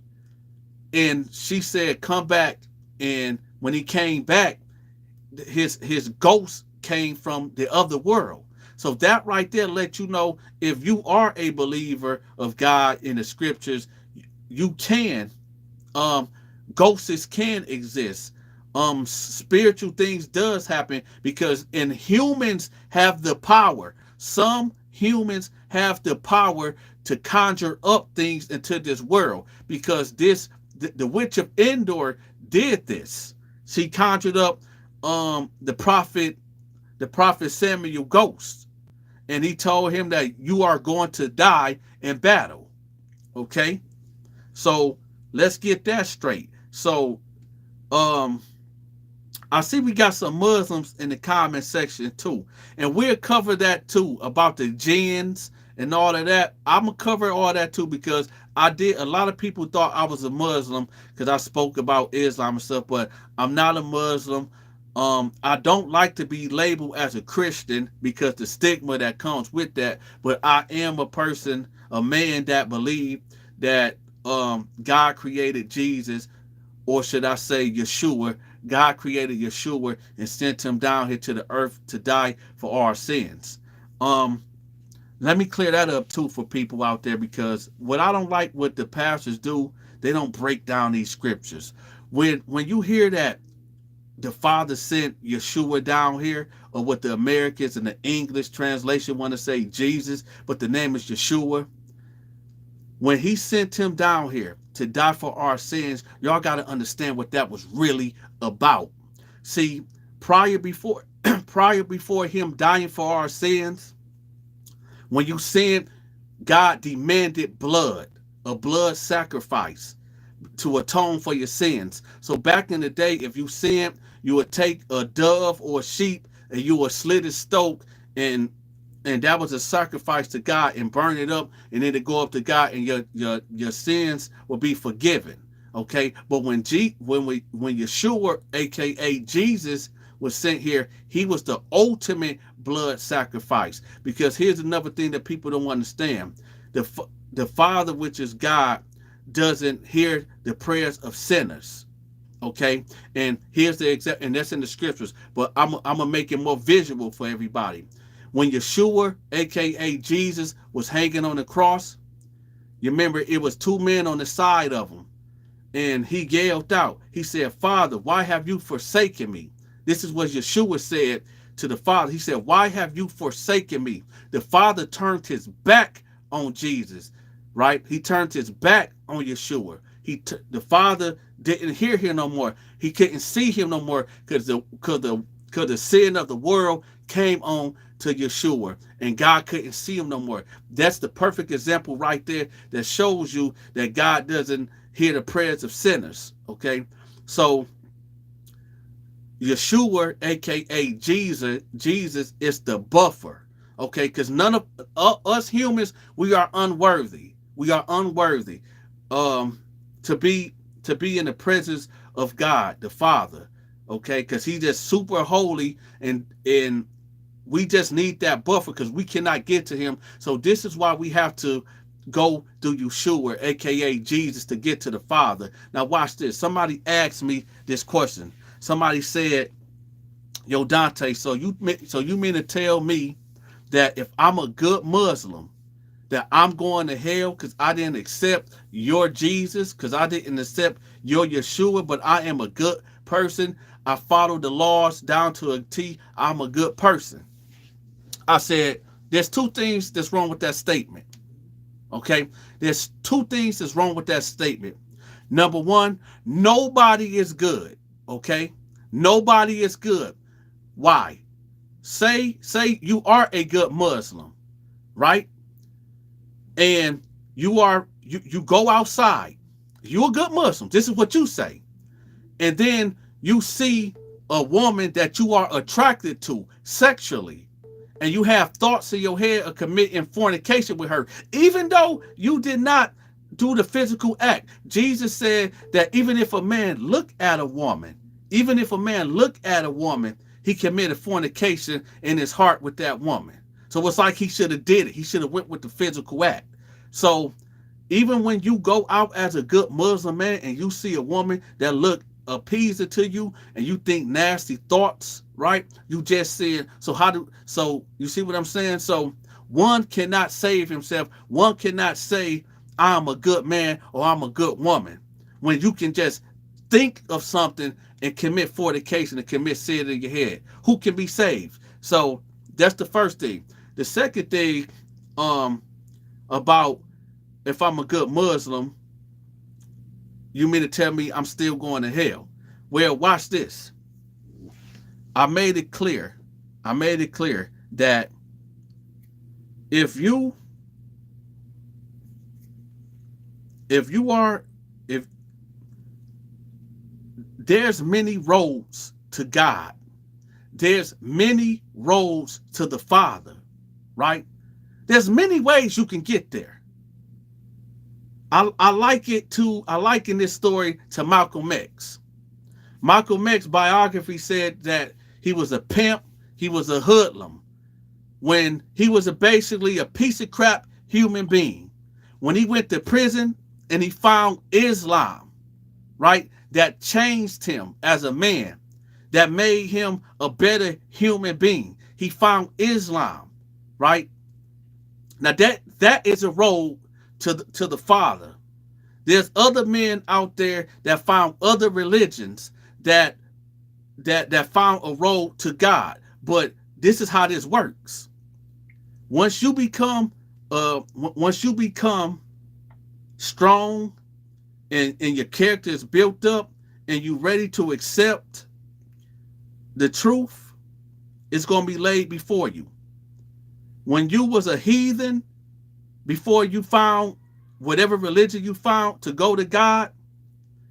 And she said, come back. And when he came back, his ghost came from the other world. So that right there let you know, if you are a believer of God in the scriptures, you can, ghosts can exist. Spiritual things does happen, because humans have the power. Some humans have the power to conjure up things into this world, because the witch of Endor did this. She conjured up the prophet Samuel ghost, and he told him that you are going to die in battle. Okay, so let's get that straight. So I see we got some Muslims in the comment section too, and we'll cover that too, about the jinns and all of that. I'm gonna cover all that too, because a lot of people thought I was a Muslim because I spoke about Islam and stuff, but I'm not a Muslim. I don't like to be labeled as a Christian because the stigma that comes with that, but I am a man that believe that God created Jesus, or should I say Yeshua. God created Yeshua and sent him down here to the earth to die for our sins. Let me clear that up too for people out there, because what I don't like what the pastors do, they don't break down these scriptures. When you hear that the Father sent Yeshua down here, or what the Americans and the English translation want to say Jesus, but the name is Yeshua. When he sent him down here to die for our sins, y'all got to understand what that was really about. See, prior before him dying for our sins, when you sinned, God demanded blood, a blood sacrifice to atone for your sins. So back in the day, if you sinned, you would take a dove or a sheep and you would slit its throat, and that was a sacrifice to God, and burn it up, and then to go up to God, and your sins will be forgiven. Okay, but when Yeshua, aka Jesus, was sent here, he was the ultimate blood sacrifice. Because here's another thing that people don't understand: the Father, which is God, doesn't hear the prayers of sinners. Okay, and here's the exact, and that's in the scriptures. But I'm gonna make it more visual for everybody. When Yeshua, aka Jesus, was hanging on the cross, you remember it was two men on the side of him. And he yelled out, he said, "Father, why have you forsaken me?" This is what Yeshua said to the Father. He said, "Why have you forsaken me?" The Father turned his back on Jesus, right? He turned his back on Yeshua. The Father didn't hear him no more. He couldn't see him no more because the sin of the world came on to Yeshua, and God couldn't see him no more. That's the perfect example right there that shows you that God doesn't hear the prayers of sinners. Okay, so Yeshua, aka Jesus is the buffer. Okay, because none of us humans, we are unworthy. We are unworthy to be in the presence of God the Father. Okay, because He's just super holy, and we just need that buffer because we cannot get to Him. So this is why we have to go through Yeshua, aka Jesus, to get to the Father. Now watch this. Somebody asked me this question. Somebody said, "Yo, Dante, so you mean to tell me that if I'm a good Muslim, that I'm going to hell because I didn't accept your Jesus, because I didn't accept your Yeshua, but I am a good person. I follow the laws down to a T. I'm a good person." I said, there's two things that's wrong with that statement. Okay? There's two things that's wrong with that statement. Number one, nobody is good. Okay? Nobody is good. Why? Say you are a good Muslim, right? And you go outside. You're a good Muslim. This is what you say. And then you see a woman that you are attracted to sexually, and you have thoughts in your head of committing fornication with her, even though you did not do the physical act. Jesus said that even if a man look at a woman, he committed fornication in his heart with that woman. So it's like he should have did it. He should have went with the physical act. So even when you go out as a good Muslim man and you see a woman that look appeasing to you and you think nasty thoughts, right? You just said, so you see what I'm saying? So one cannot save himself. One cannot say, I'm a good man or I'm a good woman, when you can just think of something and commit fornication and commit sin in your head. Who can be saved? So that's the first thing. The second thing, about if I'm a good Muslim, you mean to tell me I'm still going to hell? Well, watch this. I made it clear that if there's many roads to God. There's many roads to the Father, right? There's many ways you can get there. I liken this story to Malcolm X. Malcolm X's biography said that he was a pimp, he was a hoodlum, when he was basically a piece of crap human being. When he went to prison and he found Islam, right, that changed him as a man, that made him a better human being. He found Islam, right? Now that is a road to the Father. There's other men out there that found other religions that found a road to God. But this is how this works. Once you become strong and your character is built up and you ready to accept the truth, it's going to be laid before you. When you was a heathen, before you found whatever religion you found to go to God,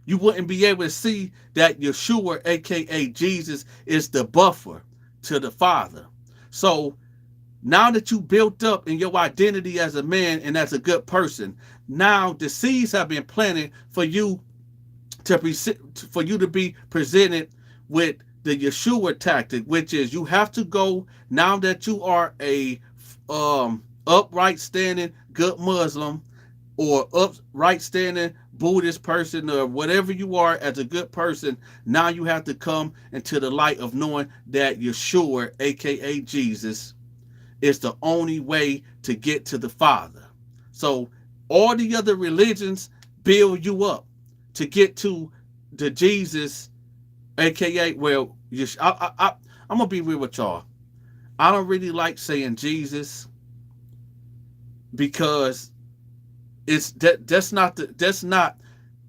you wouldn't be able to see that Yeshua, aka Jesus, is the buffer to the Father. So now that you built up in your identity as a man and as a good person, now the seeds have been planted for you for you to be presented with the Yeshua tactic, which is you have to go, now that you are a upright standing good Muslim or upright standing Buddhist person or whatever you are as a good person, now you have to come into the light of knowing that Yeshua, aka Jesus, is the only way to get to the Father. So all the other religions build you up to get to the Jesus, aka, well, I'm gonna be real with y'all. I don't really like saying Jesus because that's not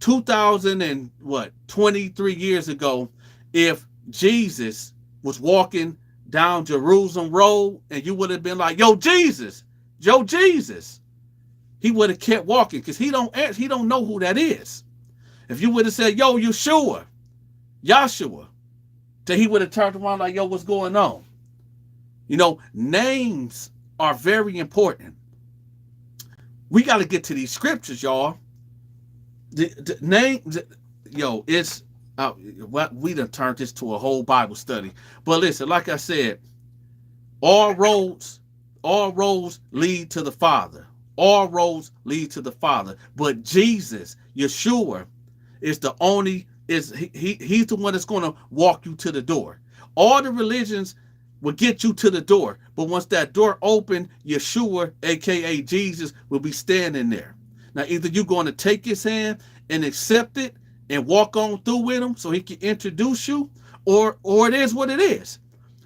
2000 and what 23 years ago. If Jesus was walking down Jerusalem Road and you would have been like, yo Jesus, he would have kept walking because he don't know who that is. If you would have said, yo Yeshua, then he would have turned around like, yo, what's going on? You know, names are very important. We got to get to these scriptures, y'all. The name, it's we done turned this to a whole Bible study. But listen, like I said, all roads lead to the Father. All roads lead to the Father. But Jesus, Yeshua, is the only, he's the one that's going to walk you to the door. All the religions will get you to the door, but once that door open, Yeshua, aka Jesus, will be standing there. Now, either you're going to take his hand and accept it and walk on through with him so he can introduce you, or it is what it is.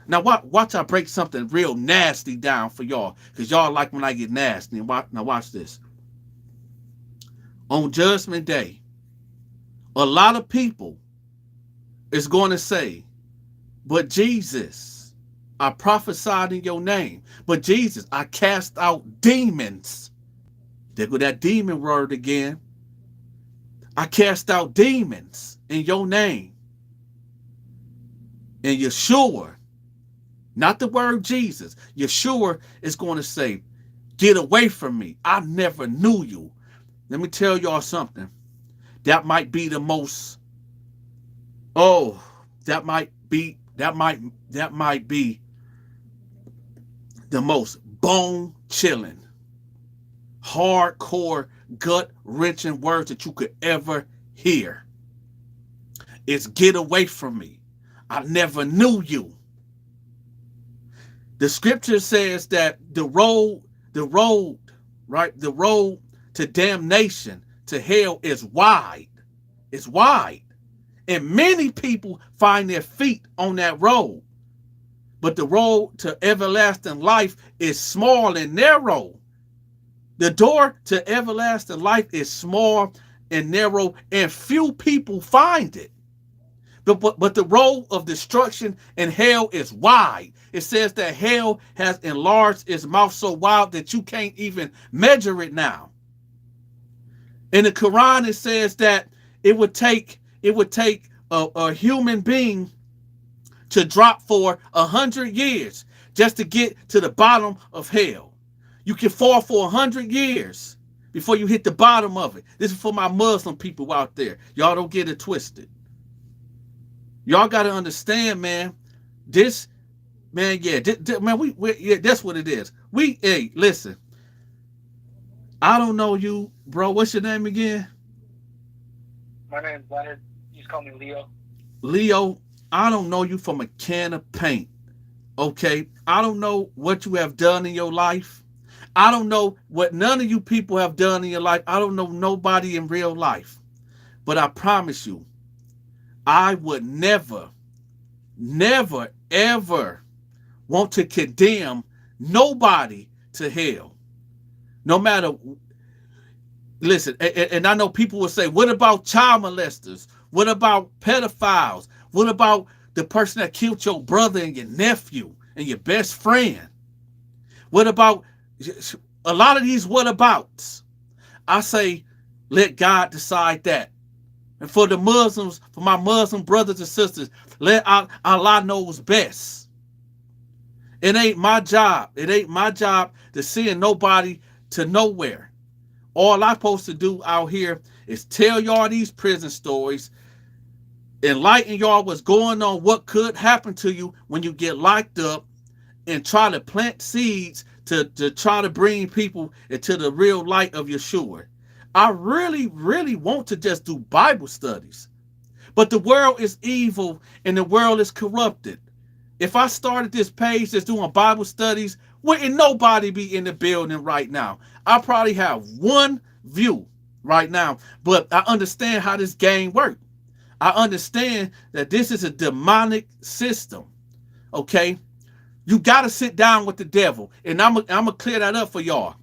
Now, watch I break something real nasty down for y'all, because y'all like when I get nasty. Now, watch this. On Judgment Day, a lot of people is going to say, but Jesus, I prophesied in your name. But Jesus, I cast out demons. There go that demon word again. I cast out demons in your name. And Yeshua, not the word Jesus, Yeshua is going to say, get away from me. I never knew you. Let me tell y'all something. That might be the most, that might be the most bone-chilling, hardcore, gut-wrenching words that you could ever hear. It's get away from me. I never knew you. The scripture says that the road to damnation, to hell is wide. It's wide. And many people find their feet on that road. But the road to everlasting life is small and narrow. The door to everlasting life is small and narrow, and few people find it. But the road of destruction and hell is wide. It says that hell has enlarged its mouth so wide that you can't even measure it now. In the Quran, it says that it would take a human being to drop for 100 years just to get to the bottom of hell. You can fall for 100 years before you hit the bottom of it. This is for my Muslim people out there. Y'all don't get it twisted. Y'all got to understand, man. This, man, that's what it is. Hey, listen. I don't know you, bro. What's your name again? My name's Leonard. You just call me Leo. Leo, I don't know you from a can of paint. Okay? I don't know what you have done in your life. I don't know what none of you people have done in your life. I don't know nobody in real life. But I promise you, I would never, ever want to condemn nobody to hell. No matter, listen, and I know people will say, what about child molesters? What about pedophiles? What about the person that killed your brother and your nephew and your best friend? What about a lot of these whatabouts? I say, let God decide that. And for the Muslims, for my Muslim brothers and sisters, let Allah knows best. It ain't my job. It ain't my job to send nobody to nowhere. All I'm supposed to do out here is tell y'all these prison stories, enlighten y'all what's going on, what could happen to you when you get locked up, and try to plant seeds to try to bring people into the real light of Yeshua. I really, really want to just do Bible studies. But the world is evil and the world is corrupted. If I started this page that's doing Bible studies, wouldn't nobody be in the building right now? I probably have one view right now, but I understand how this game works. I understand that this is a demonic system, okay? You got to sit down with the devil, and I'm going to clear that up for y'all.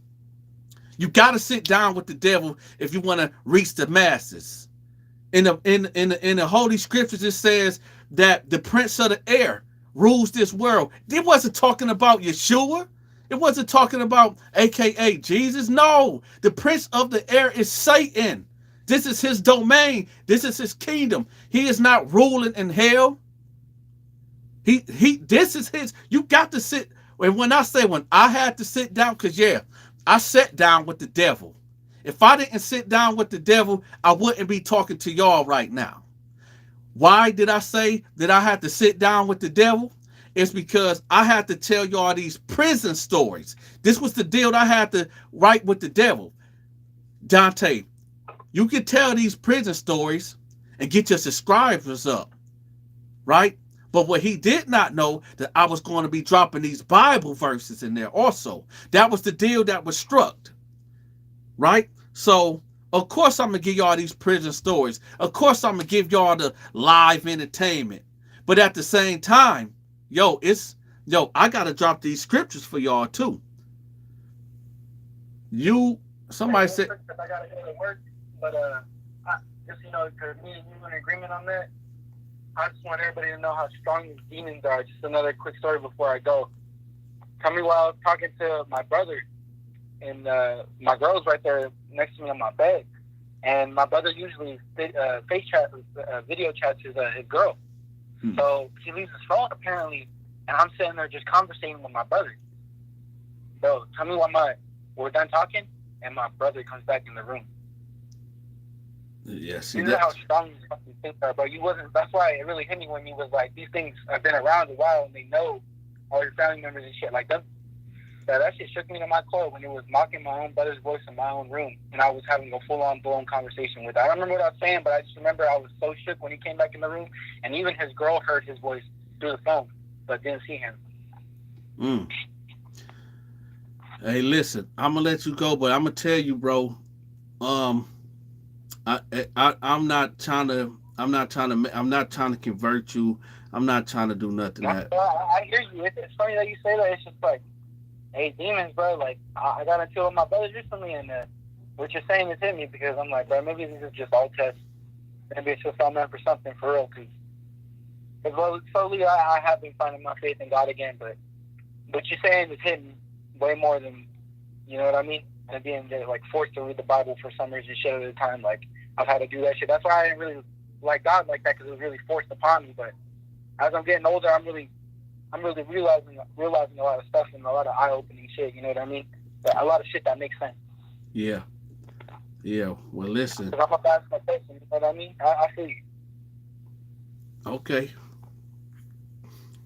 You got to sit down with the devil if you want to reach the masses. In the Holy Scriptures, it says that the prince of the air rules this world. It wasn't talking about Yeshua. It wasn't talking about AKA Jesus. No, the prince of the air is Satan. This is his domain. This is his kingdom. He is not ruling in hell. This is his. You got to sit. And when I had to sit down, because yeah, I sat down with the devil. If I didn't sit down with the devil, I wouldn't be talking to y'all right now. Why did I say that I had to sit down with the devil? It's because I had to tell y'all these prison stories. This was the deal that I had to write with the devil. Dante, you can tell these prison stories and get your subscribers up, right? But what he did not know, that I was going to be dropping these Bible verses in there also. That was the deal that was struck, right? So, of course, I'm going to give y'all these prison stories. Of course, I'm going to give y'all the live entertainment. But at the same time, I got to drop these scriptures for y'all too. Somebody said, I got to go to work, but just, because me and you in agreement on that, I just want everybody to know how strong these demons are. Just another quick story before I go. Tell me, while I was talking to my brother, and my girl's right there next to me on my bed, and my brother usually video chats his girl. So he leaves his phone apparently, and I'm sitting there just conversating with my brother. So tell me we're done talking, and my brother comes back in the room. Yeah, see, you know how strong these fucking things are, but that's why it really hit me when you was like, these things have been around a while and they know all your family members and shit like that. That shit shook me to my core when it was mocking my own brother's voice in my own room, and I was having a full-on blown conversation with it. I don't remember what I was saying, but I just remember I was so shook when he came back in the room, and even his girl heard his voice through the phone, but didn't see him. Hey, listen, I'm gonna let you go, but I'm gonna tell you, bro. I'm not trying to convert you. I'm not trying to do nothing. I hear you. It's funny that you say that. It's just like, hey, demons, bro. Like, I got into it with my brothers recently, and what you're saying is hit me, because I'm like, bro, maybe this is just all tests. Maybe it's just all meant for something for real. Because slowly I have been finding my faith in God again, but what you're saying is hitting way more than, you know what I mean? And being like forced to read the Bible for some reason shit at a time. Like, I've had to do that shit. That's why I didn't really like God like that, because it was really forced upon me. But as I'm getting older, I'm really realizing a lot of stuff and a lot of eye-opening shit. You know what I mean? But a lot of shit that makes sense. Yeah. Well, listen. Because I'm a bad person. You know what I mean? I feel you. Okay.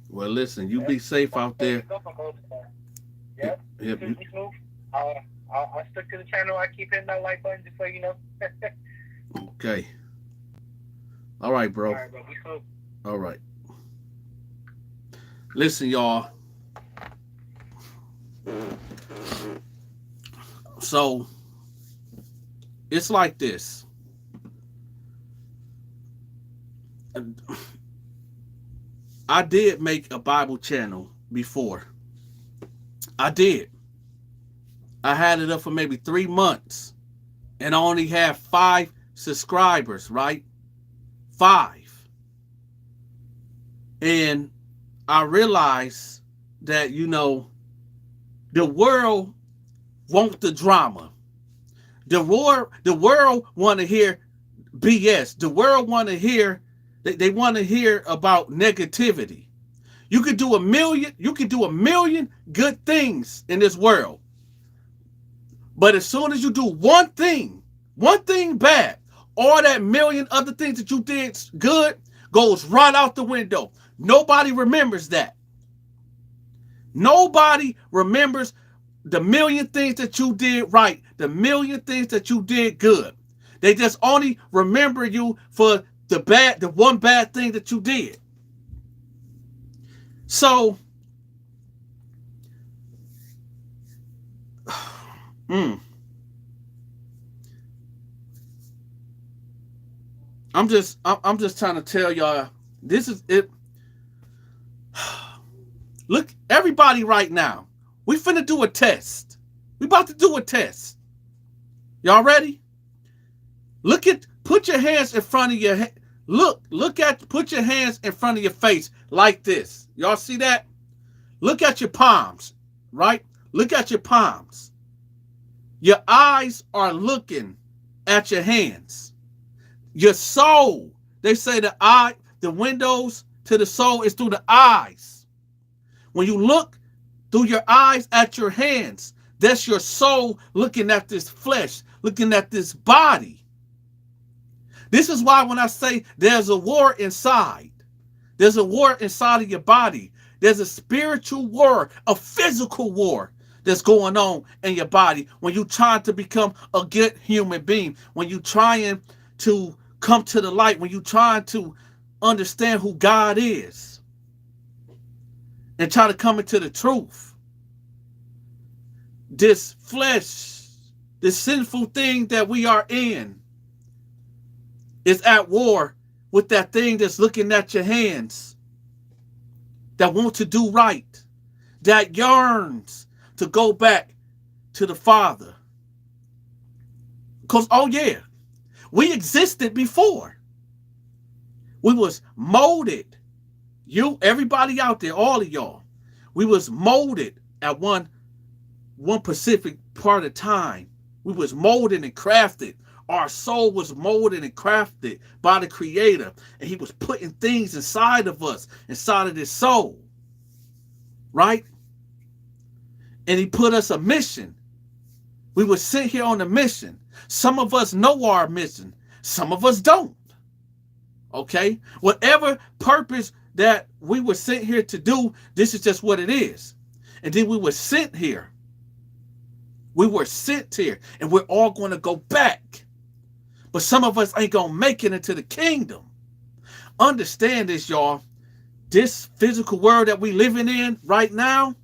Well, listen. You be safe out there. Yeah. I'll stick to the channel. I keep hitting that like button just so you know. Okay. All right, bro. All right, bro. Be cool. All right. Listen, y'all. So, it's like this. I did make a Bible channel before. I did. I had it up for maybe 3 months, and I only had 5 subscribers, right? 5. And I realized that, the world wants the drama. The world want to hear BS. The world want to hear, they want to hear about negativity. You could do a million good things in this world. But as soon as you do one thing bad, all that million other things that you did good goes right out the window. Nobody remembers that. Nobody remembers the million things that you did right, the million things that you did good. They just only remember you for the one bad thing that you did. So, I'm just trying to tell y'all, this is it. Look, everybody right now, we finna do a test. We about to do a test. Y'all ready? Put your hands in front of your head. Put your hands in front of your face like this. Y'all see that? Look at your palms, right? Look at your palms. Your eyes are looking at your hands. Your soul, they say the windows to the soul is through the eyes. When you look through your eyes at your hands, that's your soul looking at this flesh, looking at this body. This is why when I say there's a war inside, there's a war inside of your body. There's a spiritual war, a physical war that's going on in your body when you're trying to become a good human being, when you're trying to come to the light, when you're trying to understand who God is and try to come into the truth. This flesh, this sinful thing that we are in is at war with that thing that's looking at your hands, that wants to do right, that yearns to go back to the Father. Because, oh yeah, we existed before. We was molded. You, everybody out there, all of y'all, we was molded at one specific part of time. We was molded and crafted. Our soul was molded and crafted by the Creator. And He was putting things inside of us, inside of this soul. Right? And He put us a mission. We would sit here on a mission. Some of us know our mission. Some of us don't. Okay? Whatever purpose that we were sent here to do, this is just what it is. And then we were sent here. We were sent here. And we're all going to go back. But some of us ain't going to make it into the kingdom. Understand this, y'all. This physical world that we living in right now,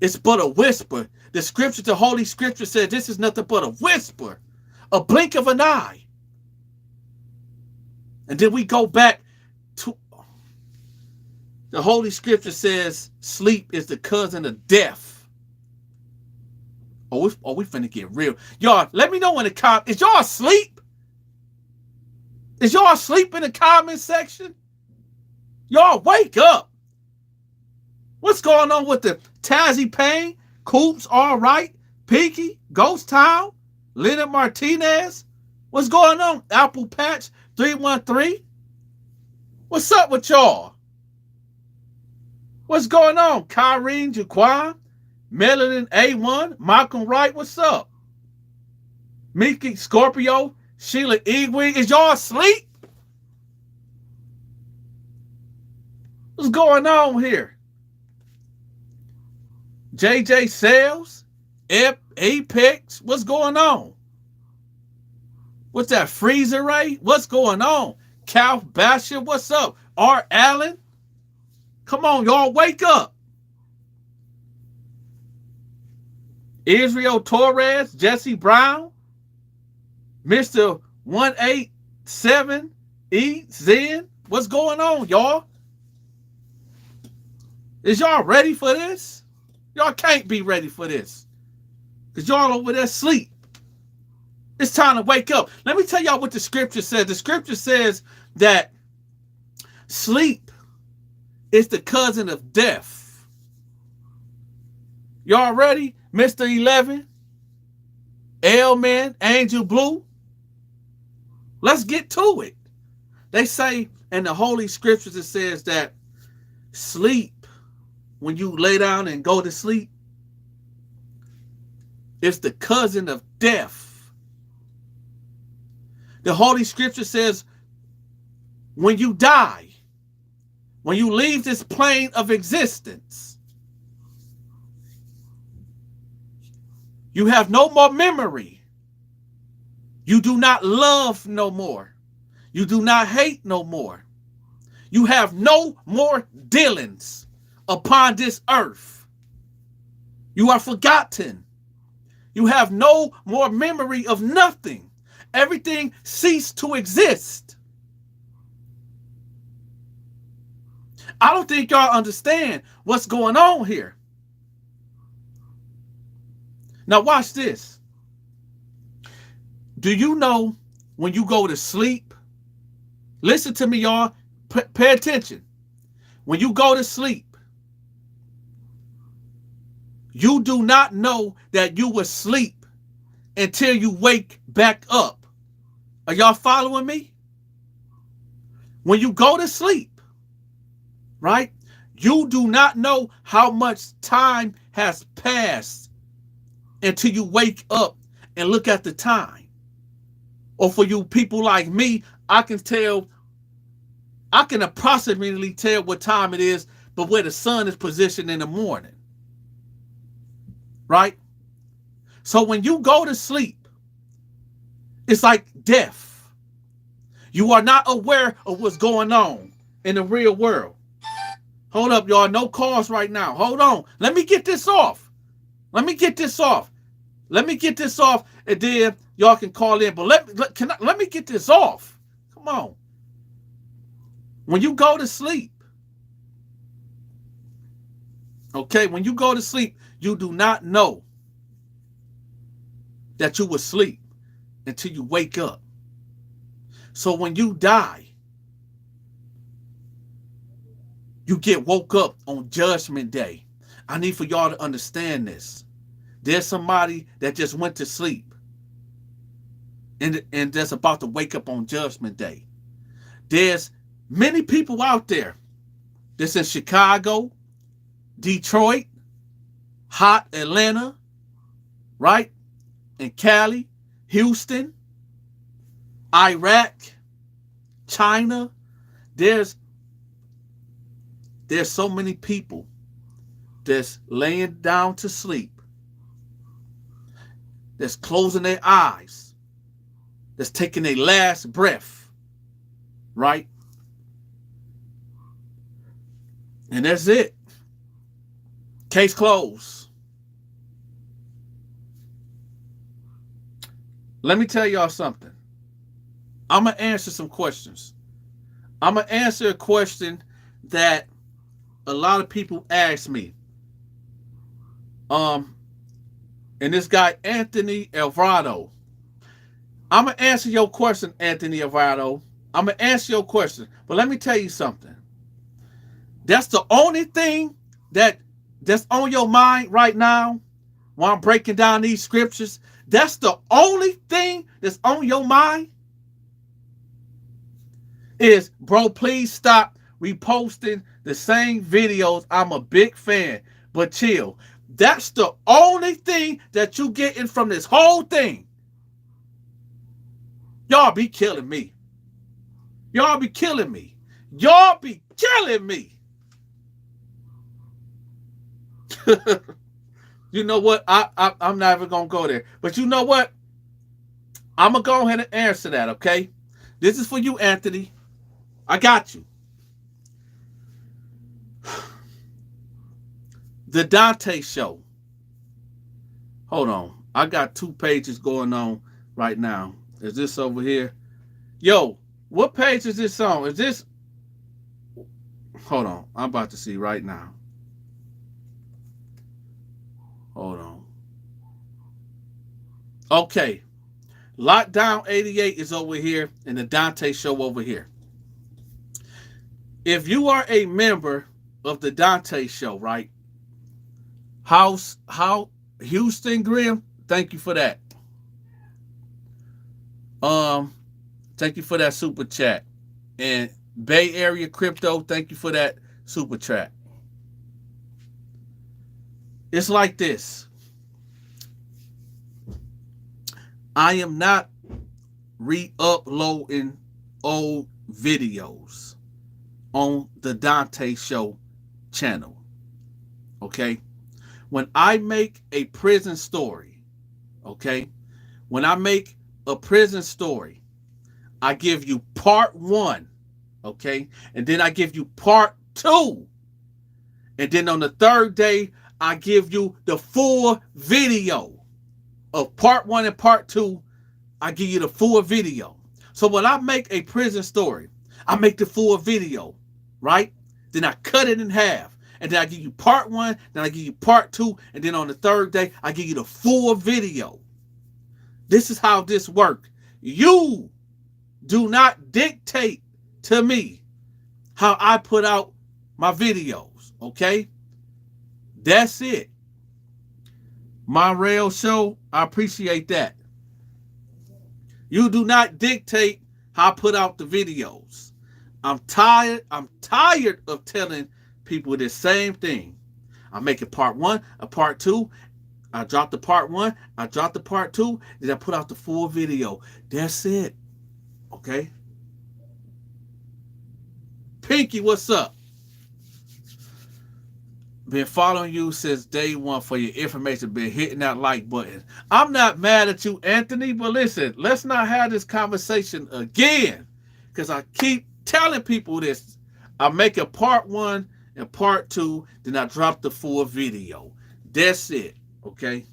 it's but a whisper. The scripture, the Holy Scripture said this is nothing but a whisper. A blink of an eye. And then we go back to... The Holy Scripture says sleep is the cousin of death. Oh, we finna get real. Y'all, let me know in the comments. Is y'all asleep? Is y'all asleep in the comment section? Y'all wake up. What's going on with the Tazzy Payne? Coops, all right. Peaky, Ghost Town, Leonard Martinez. What's going on? Apple Patch 313. What's up with y'all? What's going on? Kyrene Jaquan, Melanin A1, Malcolm Wright, what's up? Miki Scorpio, Sheila Egwing, is y'all asleep? What's going on here? JJ Sales, Apex, what's going on? What's that, Freezer Ray? What's going on? Cal Basher, what's up? Art Allen, come on, y'all, wake up. Israel Torres, Jesse Brown, Mr. 187E Zen. What's going on, y'all? Is y'all ready for this? Y'all can't be ready for this. Because y'all over there asleep. It's time to wake up. Let me tell y'all what the scripture says. The scripture says that sleep is the cousin of death. Y'all ready? Mr. 11, Ailman, Angel Blue. Let's get to it. They say in the Holy Scriptures, it says that sleep, when you lay down and go to sleep, is the cousin of death. The Holy Scripture says when you die, when you leave this plane of existence, you have no more memory. You do not love no more. You do not hate no more. You have no more dealings upon this earth. You are forgotten. You have no more memory of nothing. Everything ceased to exist. I don't think y'all understand what's going on here. Now watch this. Do you know when you go to sleep? Listen to me, y'all. Pay attention. When you go to sleep, you do not know that you were asleep until you wake back up. Are y'all following me? When you go to sleep, right, you do not know how much time has passed until you wake up and look at the time. Or for you people like me, I can approximately tell what time it is, but where the sun is positioned in the morning. Right? So when you go to sleep, it's like death. You are not aware of what's going on in the real world. Hold up, y'all. No calls right now. Hold on. Let me get this off. Let me get this off, and then y'all can call in. But let me get this off. Come on. When you go to sleep, okay, when you go to sleep, you do not know that you were asleep until you wake up. So when you die, you get woke up on Judgment Day. I need for y'all to understand this. There's somebody that just went to sleep and that's about to wake up on Judgment Day. There's many people out there that's in Chicago, Detroit, hot Atlanta, right? In Cali, Houston, Iraq, China. There's so many people that's laying down to sleep, that's closing their eyes, that's taking their last breath, right? And that's it. Case closed. Let me tell y'all something. I'm going to answer some questions. I'm going to answer a question that a lot of people ask me. And this guy, Anthony Alvarado. I'm going to answer your question, Anthony Alvarado. I'm going to answer your question. But let me tell you something. That's the only thing that's on your mind right now while I'm breaking down these scriptures. That's the only thing that's on your mind is, bro, please stop reposting the same videos. I'm a big fan, but chill. That's the only thing that you getting from this whole thing. Y'all be killing me. Y'all be killing me. Y'all be killing me. You know what? I'm not even going to go there. But you know what? I'm going to go ahead and answer that, okay? This is for you, Anthony. I got you. The Dante Show. Hold on. I got 2 pages going on right now. Is this over here? Yo, what page is this on? Is this... Hold on. I'm about to see right now. Hold on. Okay. Lockdown 88 is over here and the Dante Show over here. If you are a member of the Dante Show, right? Houston Grimm, thank you for that. Thank you for that super chat. And Bay Area Crypto, thank you for that super chat. It's like this. I am not re-uploading old videos on the Dante Show channel. Okay? When I make a prison story, okay? When I make a prison story, I give you part 1, okay? And then I give you part 2. And then on the third day, I give you the full video of part 1 and part 2. I give you the full video. So when I make a prison story, I make the full video, right? Then I cut it in half. And then I give you part 1, then I give you part 2, and then on the third day, I give you the full video. This is how this works. You do not dictate to me how I put out my videos, okay? That's it. My rail show, I appreciate that. You do not dictate how I put out the videos. I'm tired of telling people the same thing. I make it part 1, a part 2. I drop the part 1, I drop the part 2, then I put out the full video. That's it. Okay? Pinky, what's up? Been following you since day 1 for your information. Been hitting that like button. I'm not mad at you, Anthony, but listen, let's not have this conversation again. Because I keep telling people this. I make a part 1 and part 2, then I drop the full video. That's it. Okay?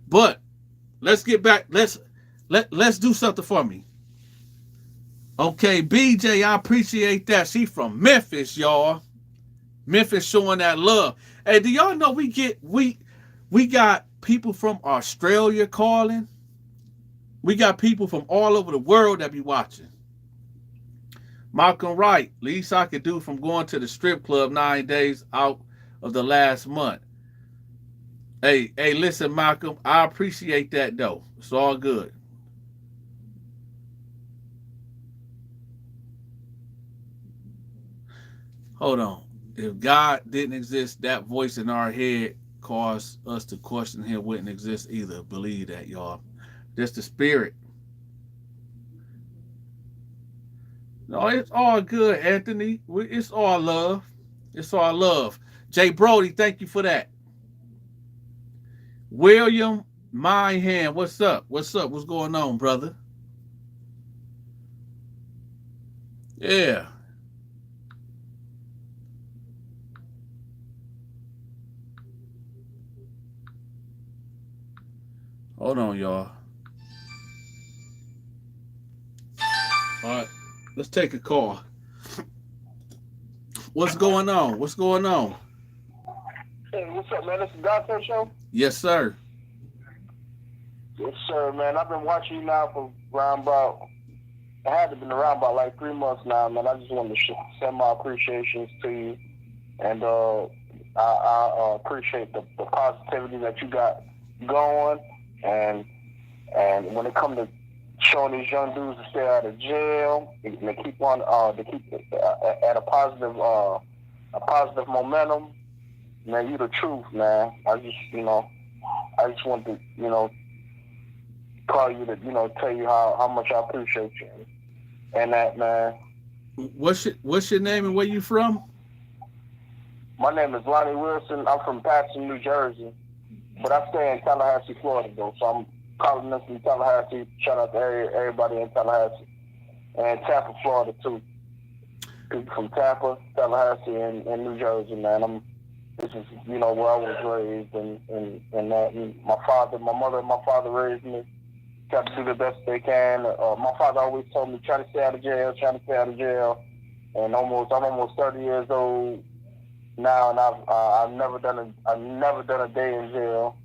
But let's get back. Let's do something for me. Okay, BJ, I appreciate that. She from Memphis, y'all. Memphis showing that love. Hey, do y'all know we got people from Australia calling? We got people from all over the world that be watching. Malcolm Wright, least I could do from going to the strip club 9 days out of the last month. Hey, listen, Malcolm, I appreciate that though. It's all good. Hold on. If God didn't exist, that voice in our head caused us to question him wouldn't exist either. Believe that, y'all. Just the spirit. No, it's all good, Anthony. It's all love. It's all love. Jay Brody, thank you for that. William Myhand, what's up? What's up? What's going on, brother? Yeah. Hold on, y'all. All right, let's take a call. What's going on? What's going on? Hey, what's up, man? This is Dante Show? Yes, sir. Yes, sir, man. I've been watching you now for around about, I had to been around about like 3 months now, man. I just wanted to send my appreciations to you. And I appreciate the positivity that you got going. And when it comes to showing these young dudes to stay out of jail, and they keep on at a positive momentum, man, you the truth, man. I just want to, call you to, tell you how much I appreciate you. And that, man. What's your name and where you from? My name is Lonnie Wilson. I'm from Patterson, New Jersey. But I stay in Tallahassee, Florida, though. So I'm calling this from Tallahassee. Shout out to everybody in Tallahassee. And Tampa, Florida, too. People from Tampa, Tallahassee, and New Jersey, man. This is, where I was raised. And that. And my mother and my father raised me. Try to do the best they can. My father always told me, try to stay out of jail. And I'm almost 30 years old now, and I've never done a day in jail,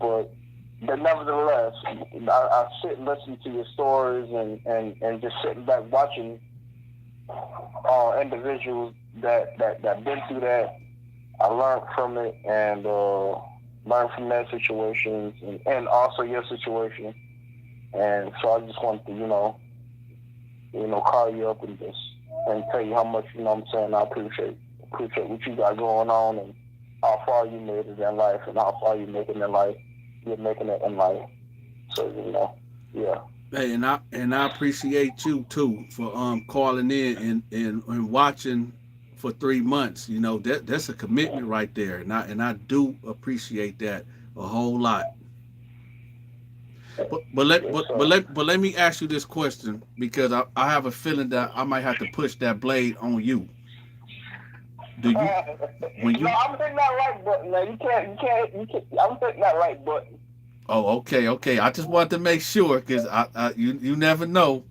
but nevertheless, I sit and listen to your stories and just sitting back watching individuals that been through that. I learned from it and learned from their situations and also your situation, and so I just wanted to call you up and tell you how much I appreciate what you got going on and how far you made it in life and how far you're making it in life. So, yeah. Hey, and I appreciate you too for calling in and watching for 3 months. That's a commitment right there, and I do appreciate that a whole lot. But let me ask you this question, because I have a feeling that I might have to push that blade on you. Do you when No, you I'm hitting that right button, man. You can't. I'm hitting that right button. Oh, okay. I just wanted to make sure, because you never know.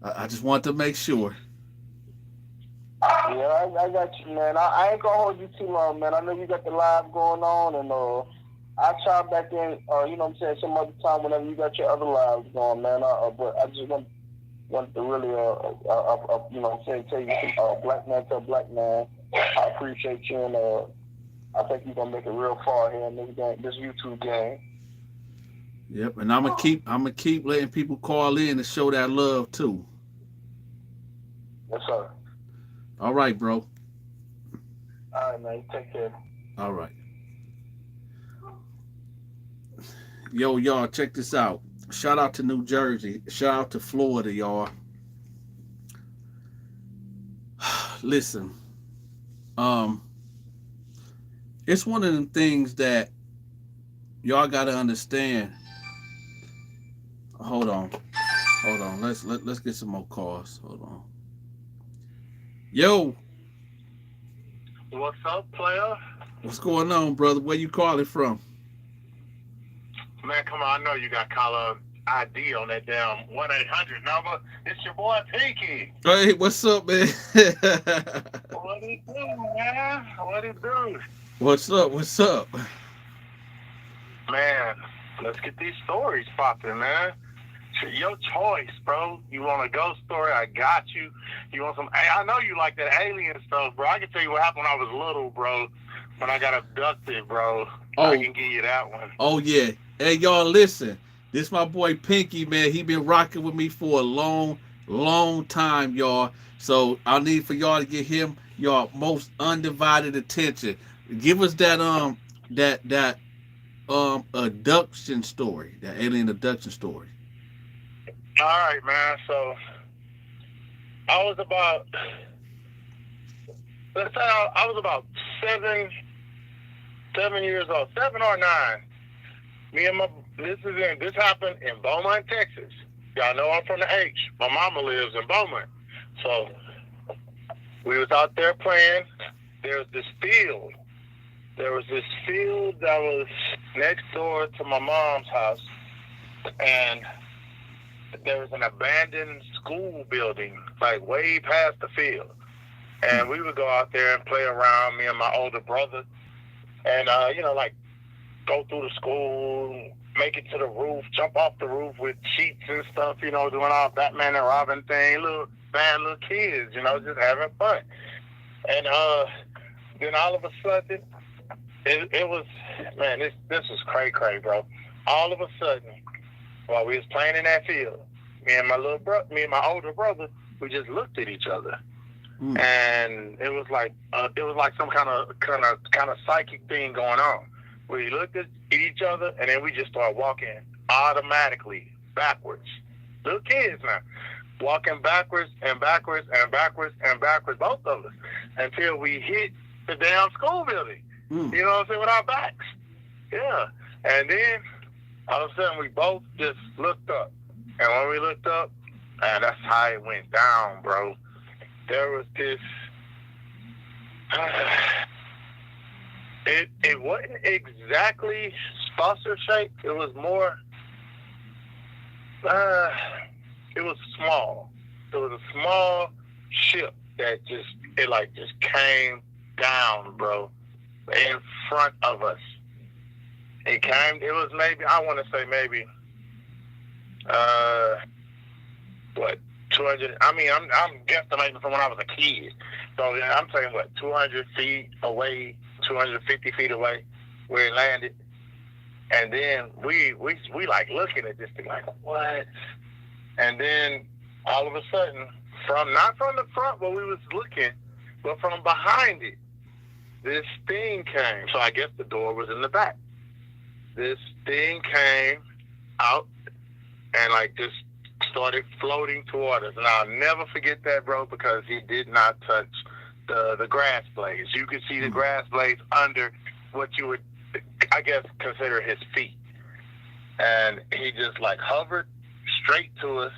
I just want to make sure. Yeah, I got you, man. I ain't gonna hold you too long, man. I know you got the live going on, and I'll try back in, some other time whenever you got your other lives going, man. But I just want to really, tell you, black man to a black man, I appreciate you, and I think you're gonna make it real far here in this YouTube game. Yep, and I'm gonna keep letting people call in and show that love too. Yes, sir. All right, bro. All right, man. Take care. All right. Yo, y'all, check this out. Shout out to New Jersey. Shout out to Florida, y'all. Listen, it's one of them things that y'all gotta understand. Hold on. Let's get some more calls. Hold on. Yo, What's up, player? what's going on, brother? Where you calling from? Man, come on, I know you got caller ID on that damn 1-800 number. It's your boy Pinky. Hey, what's up, man? What it do, man? What it do? What's up? Man, let's get these stories popping, man. It's your choice, bro. You want a ghost story? I got you. You want some? I know you like that alien stuff, bro. I can tell you what happened when I was little, bro. When I got abducted, bro. Oh. I can give you that one. Oh, yeah. Hey, y'all, listen. This my boy Pinky, man. He been rocking with me for a long time, y'all. So I need for y'all to give him your most undivided attention. Give us that abduction story, that alien abduction story. All right, man. So I was about, let's say I was about 7 years old, 7 or 9. This happened in Beaumont, Texas. Y'all know I'm from the H. My mama lives in Beaumont. So we was out there playing. There was this field that was next door to my mom's house. And there was an abandoned school building, like way past the field. And we would go out there and play around, me and my older brother. And, go through the school, make it to the roof, jump off the roof with sheets and stuff, doing all Batman and Robin thing, bad little kids, just having fun. And then all of a sudden, it was, man, this was cray, bro. All of a sudden, while we was playing in that field, me and my older brother, we just looked at each other. And it was like some kind of psychic thing going on. We looked at each other, and then we just started walking automatically backwards. Little kids now, walking backwards and backwards and backwards and backwards, both of us, until we hit the damn school building. You know what I'm saying, with our backs. Yeah. And then all of a sudden we both just looked up. And when we looked up, man, that's how it went down, bro. There was this it wasn't exactly saucer shaped. It was more it was small. It was a small ship that just came down, bro, in front of us. It was maybe, I want to say maybe 200, I'm guesstimating from when I was a kid. So I'm saying 200 feet away, 250 feet away where it landed. And then we like looking at this thing like, what? And then all of a sudden, not from the front where we was looking, but from behind it, this thing came. So I guess the door was in the back. This thing came out. and like just started floating toward us. And I'll never forget that, bro, because he did not touch the grass blades. You could see the grass blades under what you would, I guess, consider his feet. And he just like hovered straight to us.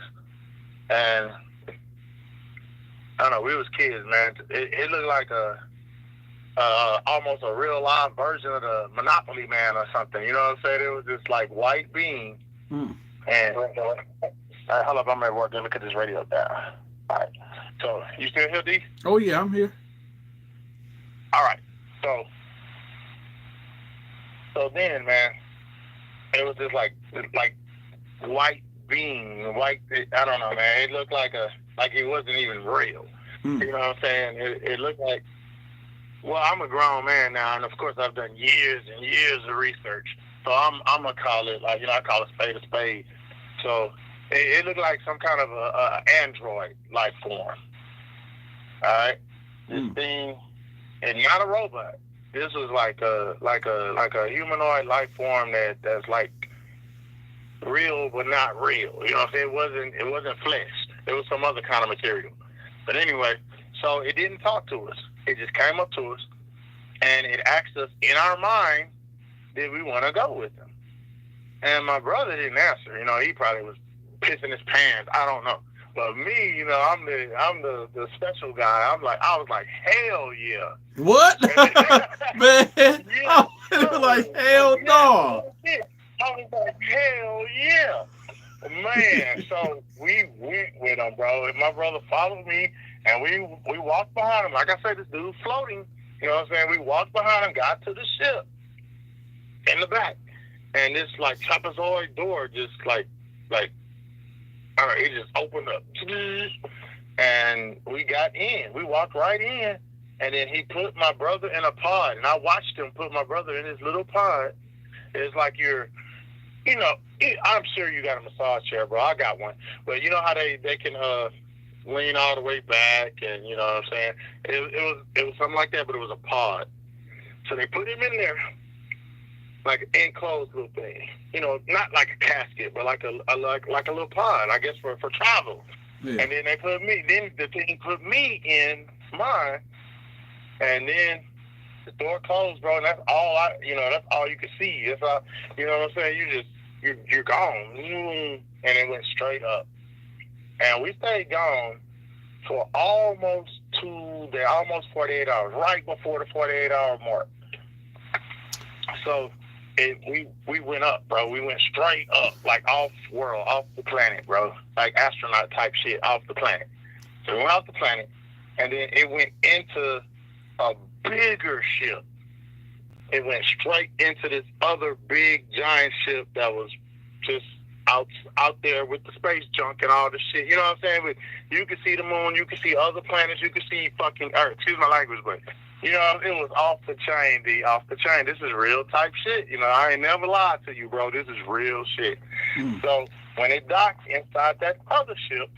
And I don't know, we was kids, man. It looked like almost a real live version of the Monopoly Man or something. You know what I'm saying? It was just like white beam. And hold up, I'm at work. Look at this radio down. All right. So you still here, D? Oh yeah, I'm here. All right. So then, man, it was just like white beam, white. I don't know, man. It looked like it wasn't even real. You know what I'm saying? It looked like. Well, I'm a grown man now, and of course I've done years and years of research. So I'm gonna call it like, I call it spade a spade. So it looked like some kind of a android life form. All right, this thing, and not a robot. This was like a humanoid life form that's like real but not real. You know what I'm saying? It wasn't flesh. It was some other kind of material. But anyway, so it didn't talk to us. It just came up to us, and it asked us in our mind, did we want to go with them? And my brother didn't answer. He probably was pissing his pants. I don't know. But me, I'm the special guy. I was like, hell yeah. What? Man, Yeah. I was like, hell no. I was like, hell yeah. Man, so we went with him, bro. And my brother followed me, and we walked behind him. Like I said, this dude's floating. You know what I'm saying? We walked behind him, got to the ship in the back. And this, like, trapezoid door just, like, all right, it just opened up. And we got in. We walked right in. And then he put my brother in a pod. And I watched him put my brother in his little pod. It's like I'm sure you got a massage chair, bro. I got one. But you know how they can lean all the way back, and you know what I'm saying? It was something like that, but it was a pod. So they put him in there, like an enclosed little thing. Not like a casket, but like a little pod, I guess, for travel. Yeah. And then the thing put me in mine, and then the door closed, bro, and that's all that's all you could see. That's all, you know what I'm saying? You're gone. And it went straight up. And we stayed gone for almost 48 hours, right before the 48-hour mark. So we went up, bro. We went straight up, like off world, off the planet, bro. Like astronaut type shit, off the planet. So we went off the planet, and then it went into a bigger ship. It went straight into this other big giant ship that was just out there with the space junk and all the shit. You know what I'm saying? But you could see the moon, you could see other planets, you could see fucking Earth. Excuse my language, but it was off the chain, D. Off the chain. This is real type shit. I ain't never lied to you, bro. This is real shit. So when it docked inside that other ship,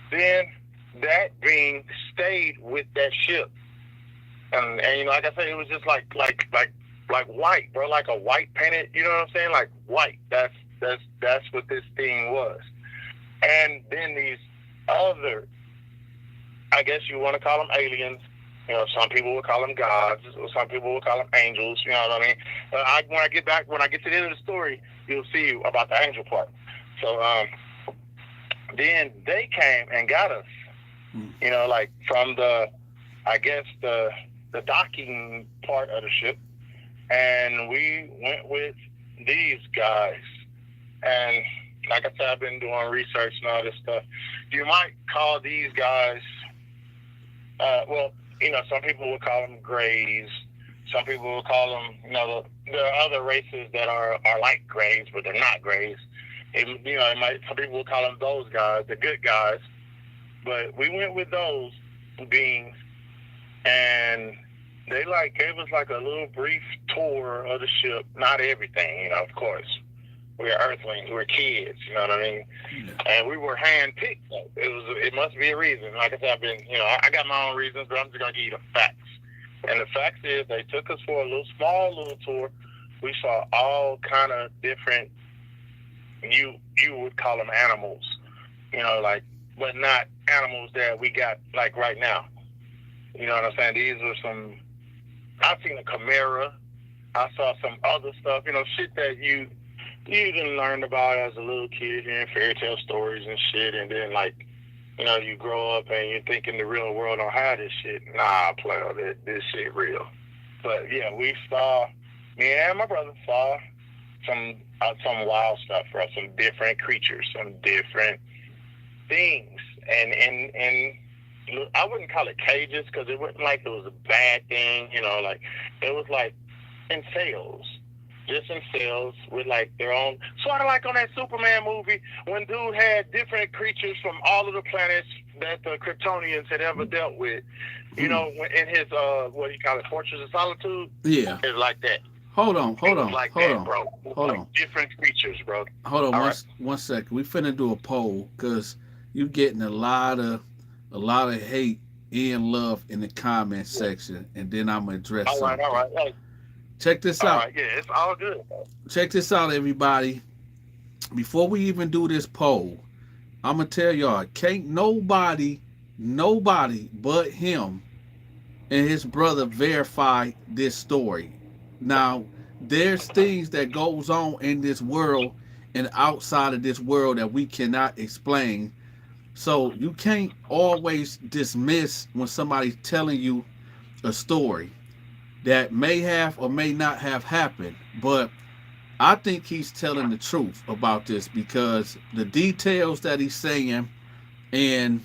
then that being stayed with that ship. And like I said, it was just like white, bro, like a white painted, you know what I'm saying? Like white. That's what this thing was. And then these other, I guess you want to call them aliens. Some people would call them gods, or some people would call them angels. You know what I mean? But when I get to the end of the story, you'll see about the angel part. So then they came and got us. Like from the docking part of the ship, and we went with these guys. And like I said, I've been doing research and all this stuff. You might call these guys, some people would call them grays. Some people would call them, there are other races that are like grays, but they're not grays. Some people would call them those guys, the good guys. But we went with those beings, and they gave us a little brief tour of the ship. Not everything, of course. We're earthlings, we're kids, you know what I mean? And we were handpicked. It must be a reason. Like I said, I got my own reasons, but I'm just gonna give you the facts. And the facts is they took us for a small little tour. We saw all kind of different you would call them animals, you know, like, but not animals that we got like right now. You know what I'm saying? These were some. I've seen a chimera. I saw some other stuff, you know, shit that you even learned about as a little kid, hearing fairy tale stories and shit, and then like, you know, you grow up and you're thinking the real world don't have this shit. Nah, player, this shit real. But yeah, me and my brother saw some wild stuff, bro. Some different creatures, some different things, and I wouldn't call it cages because it wasn't like it was a bad thing, you know, like it was like in cells. Just in cells with like their own, sort of like on that Superman movie when dude had different creatures from all of the planets that the Kryptonians had ever dealt with. You know, in his what do you call it, Fortress of Solitude? Yeah. It's like that. Hold on, Like that, bro. Hold like on. Different creatures, bro. Hold on, All right. 1 second. We finna do a poll because you getting a lot of hate and love in the comment section, and then I'm gonna address something. All right. Hey, Check this all out. right, yeah, it's all good, bro. Check this out, everybody. Before we even do this poll, I'm gonna tell y'all, can't nobody but him and his brother verify this story. Now, there's things that goes on in this world and outside of this world that we cannot explain. So you can't always dismiss when somebody's telling you a story that may have or may not have happened. But I think he's telling the truth about this because the details that he's saying and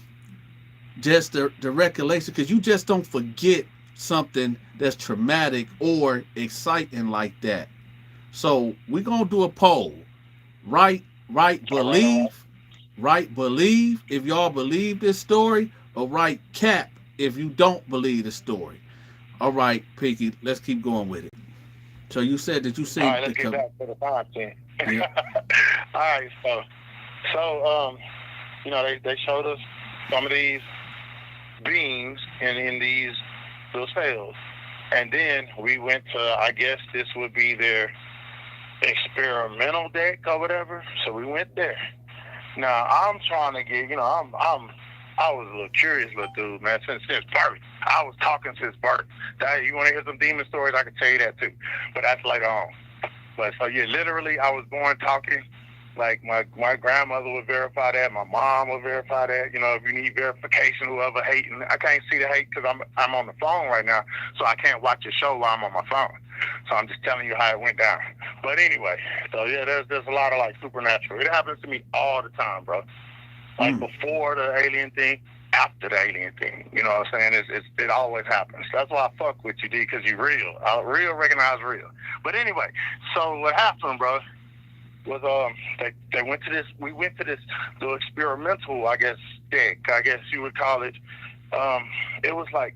just the recollection, because you just don't forget something that's traumatic or exciting like that. So we're gonna do a poll. Right, believe. Right, believe if y'all believe this story, or right, cap if you don't believe the story. All right, Pinky, let's keep going with it. So you said that you seen. All right, let's get back to the content. Yeah. All right, so you know, they showed us some of these beings in these little cells, and then we went to, I guess this would be their experimental deck or whatever. So we went there. Now I'm trying to get, you know, I was a little curious little dude, man, since birth. I was talking since birth. You want to hear some demon stories? I can tell you that too, but that's later on. But so yeah, literally, I was born talking. Like my grandmother would verify that, my mom would verify that. You know, if you need verification, whoever hating, I can't see the hate because I'm on the phone right now, so I can't watch your show while I'm on my phone. So I'm just telling you how it went down. But anyway, so yeah, there's a lot of like supernatural. It happens to me all the time, bro. Like before the alien thing, after the alien thing. You know what I'm saying? It always happens. That's why I fuck with you, D, because you real. Real recognize real. But anyway, so what happened, bro, was they went to this. We went to this little experimental, I guess, deck. I guess you would call it. It was like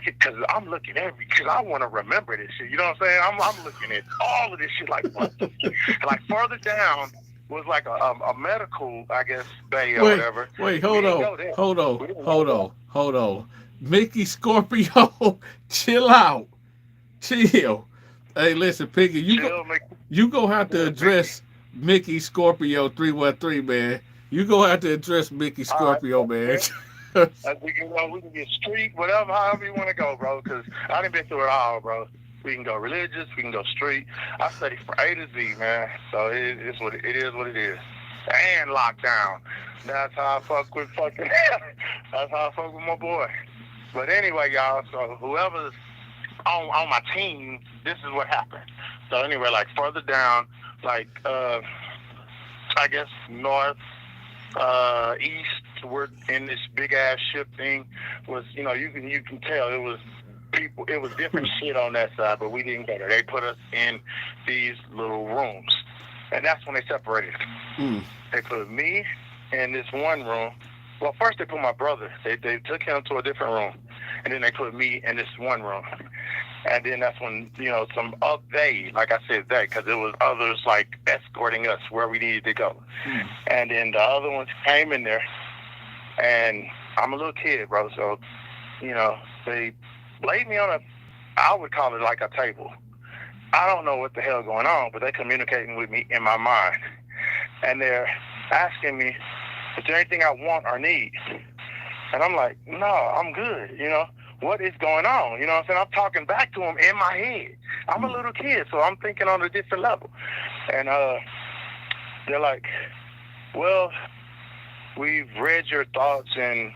because I'm looking because I want to remember this shit. You know what I'm saying? I'm looking at all of this shit like what the like further down was like a medical, I guess, bay or whatever. Wait, hold on. Mickey Scorpio, chill out. Chill. Hey, listen, Piggy, you gonna have to address Mickey Scorpio 313, man. You gonna have to address Mickey Scorpio, man. We can get street, whatever, however you want to go, bro, because I done been through it all, bro. We can go religious, we can go street. I study from A to Z, man. So it is what it is. And lockdown. That's how I fuck with fucking. That's how I fuck with my boy. But anyway, y'all. So whoever's on my team, this is what happened. So anyway, like further down, like I guess north, east, we're in this big ass ship thing. Was you can tell it was. People, it was different shit on that side, but we didn't get it. They put us in these little rooms, and that's when they separated. They put me in this one room. Well, first they put my brother. They took him to a different room, and then they put me in this one room. And then that's when like I said, because it was others like escorting us where we needed to go. And then the other ones came in there, and I'm a little kid, bro. So, they laid me on I would call it like a table. I don't know what the hell going on, but they communicating with me in my mind. and they're asking me, is there anything I want or need? And I'm like, no, I'm good, you know. What is going on? You know what I'm saying? I'm talking back to them in my head. I'm a little kid, so I'm thinking on a different level. And they're like, well, we've read your thoughts, and,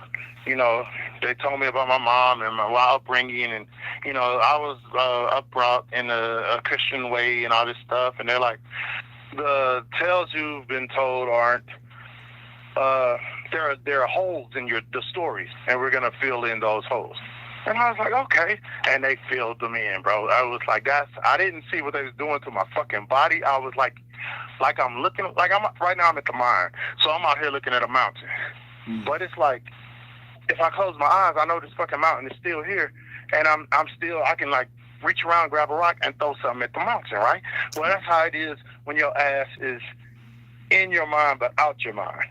you know, they told me about my mom and my upbringing, and, you know, I was brought in a Christian way and all this stuff. And they're like, the tales you've been told aren't, there are holes in the stories, and we're going to fill in those holes. And I was like, okay. And they filled them in, bro. I was like, I didn't see what they was doing to my fucking body. I was like I'm looking, right now I'm at the mine. So I'm out here looking at a mountain. But it's like, if I close my eyes, I know this fucking mountain is still here. And I can like reach around, grab a rock, and throw something at the mountain, right? Well, that's how it is when your ass is in your mind, but out your mind.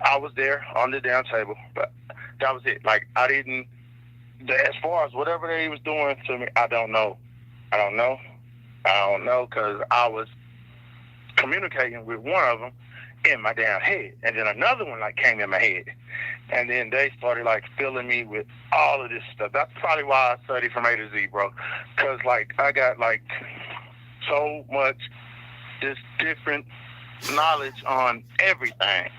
I was there on the damn table, but that was it. Like, as far as whatever they was doing to me, I don't know, because I was communicating with one of them in my damn head, and then another one like came in my head, and then they started like filling me with all of this stuff. That's probably why I study from A to Z, bro, because like I got like so much this different knowledge on everything.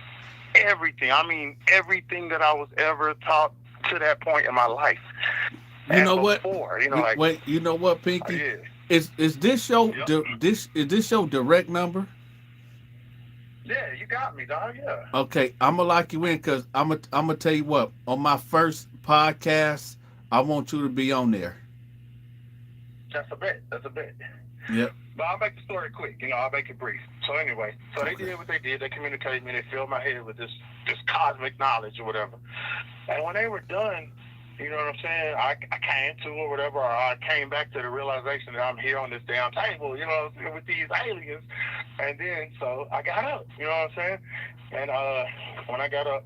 I mean, everything that I was ever taught to that point in my life. You and know before, what? You know, like, wait. You know what, Pinky? Yeah. Is this your Yep. is this your direct number? Yeah, you got me, dog. Yeah. Okay, I'm gonna lock you in because I'm gonna tell you what. On my first podcast, I want you to be on there. That's a bet. Yep. But I'll make the story quick. You know, I'll make it brief. So anyway, they did what they did. They communicated me. They filled my head with this cosmic knowledge or whatever. And when they were done, you know what I'm saying, I came to or whatever, or I came back to the realization that I'm here on this damn table, you know what I'm saying, with these aliens. And then, so I got up, you know what I'm saying? And when I got up,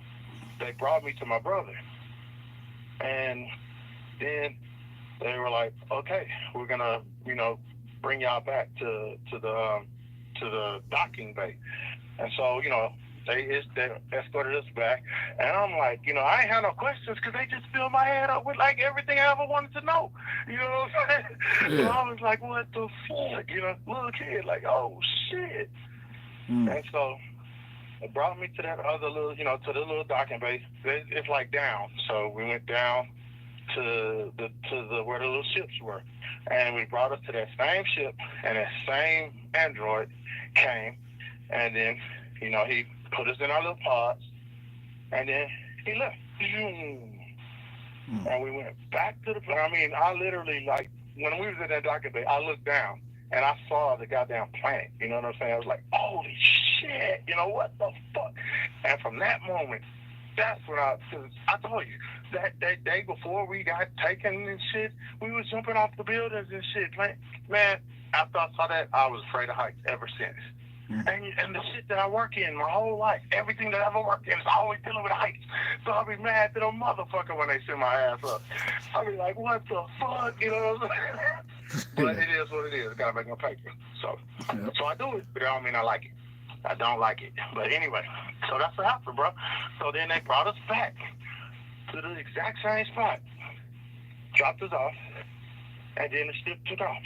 they brought me to my brother. And then they were like, okay, we're going to, you know, bring y'all back to the docking bay. And so, you know, they escorted us back, and I'm like, you know, I ain't had no questions because they just filled my head up with like everything I ever wanted to know. You know what I'm saying? Yeah. So I was like, what the fuck? You know, little kid, like, oh shit. And so it brought me to that other little, you know, to the little docking bay. It's like down. So we went down to the where the little ships were, and we brought us to that same ship, and that same android came, and then, you know, he put us in our little pods, and then he left. And we went back to the, I mean, I literally, like, when we was in that docking bay, I looked down, and I saw the goddamn planet, you know what I'm saying? I was like, holy shit, you know, what the fuck? And from that moment, that's when I told you, that day before we got taken and shit, we was jumping off the buildings and shit. Man, after I saw that, I was afraid of heights ever since. And the shit that I work in my whole life, everything that I ever worked in is always dealing with heights. So I'll be mad to them motherfucker when they send my ass up. I'll be like, what the fuck? You know what I'm saying? But it is what it is. Gotta make my paper. So I do it, but I don't mean I like it. I don't like it. But anyway, so that's what happened, bro. So then they brought us back to the exact same spot, dropped us off, and then the ship took off.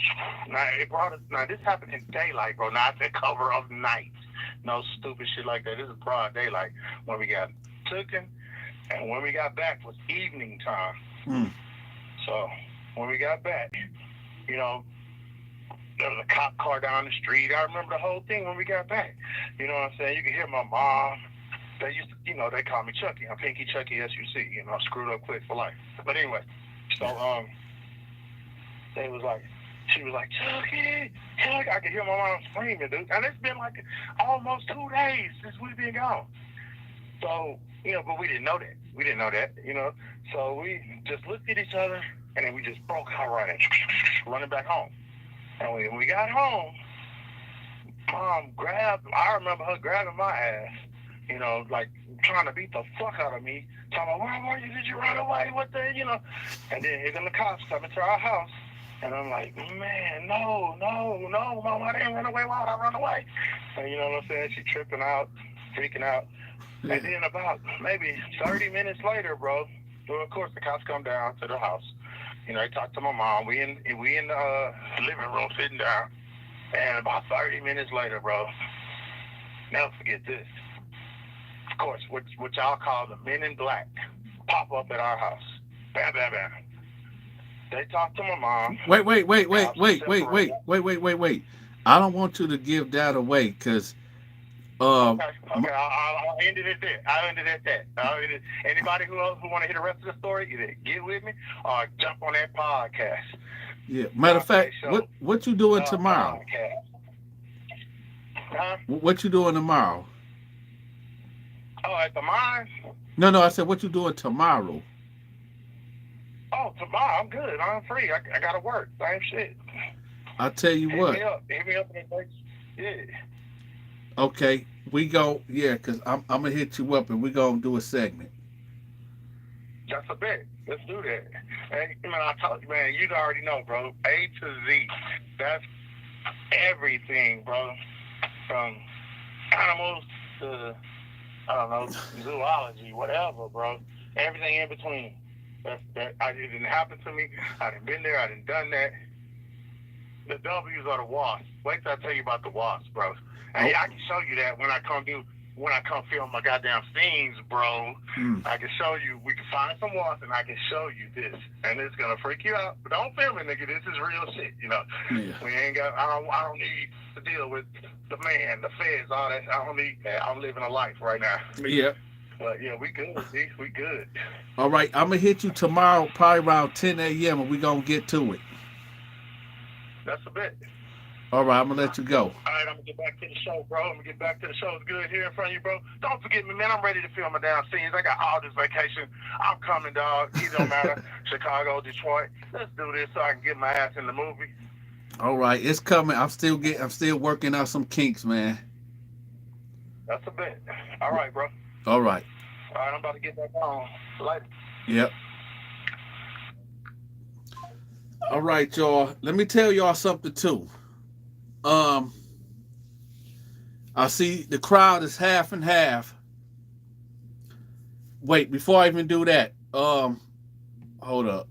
Now this happened in daylight, bro, not the cover of night. No stupid shit like that. This is broad daylight. When we got taken, and when we got back was evening time. So when we got back, you know, there was a cop car down the street. I remember the whole thing when we got back. You know what I'm saying? You can hear my mom. They used to, you know, they call me Chucky. I'm Pinky Chucky, SUC. You know, screwed up quick for life. But anyway, so she was like, Chucky. I could hear my mom screaming, dude. And it's been like almost 2 days since we've been gone. So, you know, but we didn't know that. You know. So we just looked at each other, and then we just broke out running back home. And when we got home, Mom I remember her grabbing my ass, you know, like trying to beat the fuck out of me, talking about, where were you? Did you run away? What the, you know? And then here come the cops coming to our house, And I'm like, man, no, Mom, I didn't run away. Why would I run away? And you know what I'm saying? She tripping out, freaking out. Yeah. And then about maybe 30 minutes later, bro, well, of course, the cops come down to the house. You know, they talk to my mom. We in the living room sitting down. And about 30 minutes later, bro, never forget this. Of course, what y'all call the men in black pop up at our house. Bam, bam, bam. They talk to my mom. Wait. I don't want you to give that away, because Okay, I'll end it at that. Anybody who want to hear the rest of the story, either get with me or jump on that podcast. Yeah. Matter of fact, what you doing tomorrow? Huh? What you doing tomorrow? Oh, at the mine? No, I said, what you doing tomorrow? Oh, tomorrow I'm good. I'm free. I gotta work. Same shit. I tell you what. Hit me up in the next. Yeah. Okay, because I'm gonna hit you up and we gonna do a segment. That's a bet. Let's do that. And man, I told you, man, you already know, bro. A to Z. That's everything, bro. From animals to, I don't know, zoology, whatever, bro. Everything in between. It didn't happen to me. I done been there. I done that. The W's are the wasps. Wait till I tell you about the wasps, bro. Hey, I can show you that when I come film my goddamn scenes, bro. I can show you. We can find some wasps and I can show you this, and it's gonna freak you out. But don't film it, nigga. This is real shit, you know. Yeah. We ain't got. I don't need to deal with the man, the feds, all that. I don't need that. I'm living a life right now. Yeah. But yeah, we good, see? We good. All right, I'm gonna hit you tomorrow, probably around 10 a.m. and we gonna get to it. That's a bit. All right, I'm gonna let you go. All right, I'm gonna get back to the show, bro. It's good here in front of you, bro. Don't forget me, man. I'm ready to film my damn scenes. I got all this vacation. I'm coming, dog. It don't matter. Chicago, Detroit. Let's do this so I can get my ass in the movie. All right, it's coming. I'm still working out some kinks, man. That's a bit. All right, bro. All right. All right, I'm about to get back on. Later. Yep. All right, y'all. Let me tell y'all something too. I see the crowd is half and half. Wait, before I even do that, hold up.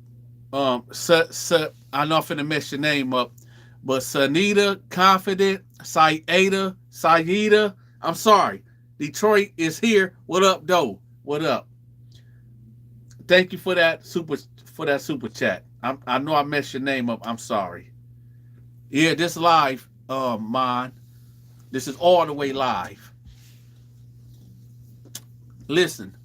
I know I'm finna mess your name up, but Sanita, Confident, Saida, I'm sorry. Detroit is here. What up, though? What up? Thank you for that super chat. I know I messed your name up. I'm sorry. Yeah, this live, mine. This is all the way live. Listen,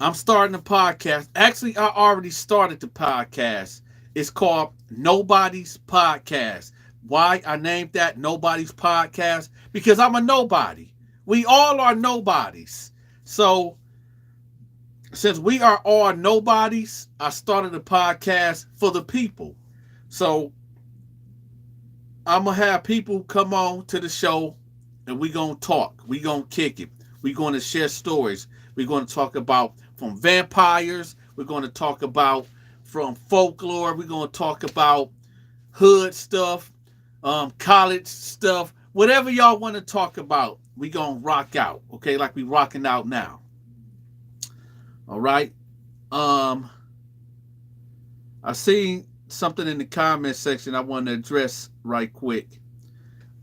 I'm starting a podcast. Actually, I already started the podcast. It's called Nobody's Podcast. Why I named that Nobody's Podcast? Because I'm a nobody. We all are nobodies. So, since we are all nobodies, I started a podcast for the people. So, I'm going to have people come on to the show and we're going to talk. We're going to kick it. We're going to share stories. We're going to talk about from vampires. We're going to talk about from folklore. We're going to talk about hood stuff, college stuff. Whatever y'all want to talk about, we're going to rock out. Okay, like we rocking out now. All right. I seen something in the comment section I want to address right quick.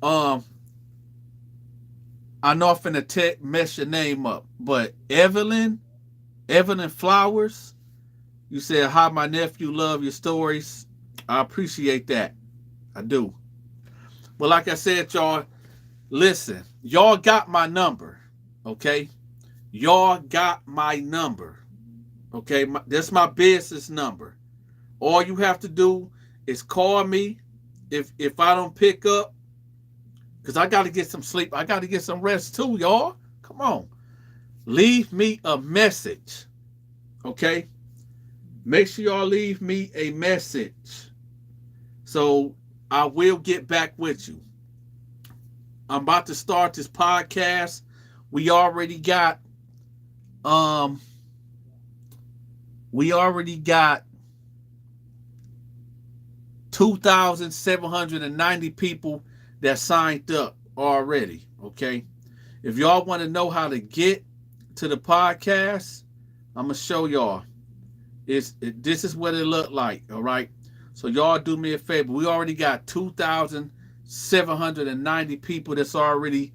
I know I'm finna mess your name up, but Evelyn Flowers, you said, hi, my nephew, love your stories. I appreciate that. I do. But like I said, y'all, listen, y'all got my number, okay? Y'all got my number, okay? That's my business number. All you have to do is call me if I don't pick up, because I got to get some sleep. I got to get some rest too, y'all. Come on. Leave me a message, okay? Make sure y'all leave me a message so I will get back with you. I'm about to start this podcast. We already got 2,790 people that signed up already, okay? If y'all want to know how to get to the podcast, I'm going to show y'all. This is what it looked like, all right? So y'all do me a favor. We already got 2,790 people that's already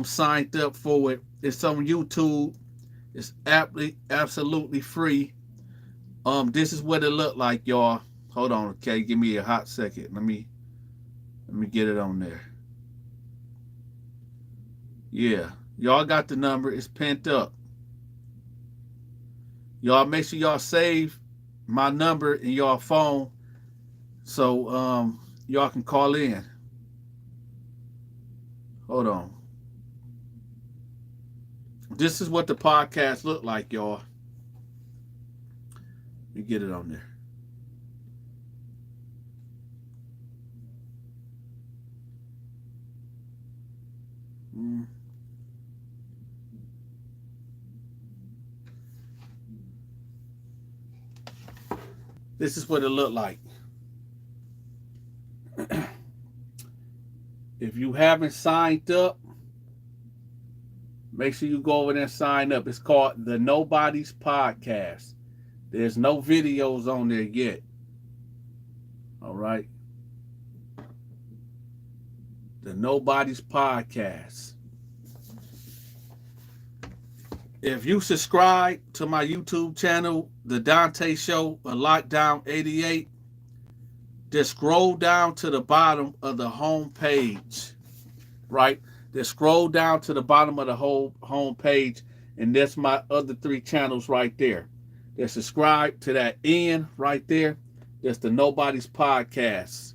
signed up for it. It's on YouTube. It's absolutely free. This is what it looked like, y'all. Hold on, okay? Give me a hot second. Let me get it on there. Yeah, y'all got the number. It's pent up. Y'all make sure y'all save my number in y'all phone so y'all can call in. Hold on. This is what the podcast looked like, y'all. Let me get it on there. This is what it looked like. If you haven't signed up, make sure you go over there and sign up. It's called the Nobody's Podcast. There's no videos on there yet. All right. The Nobody's Podcast. If you subscribe to my YouTube channel, The Dante Show, a Lockdown 88, just scroll down to the bottom of the home page, right? Just scroll down to the bottom of the whole home page, and that's my other 3 channels right there. Just subscribe to that end right there. That's the Nobody's Podcast.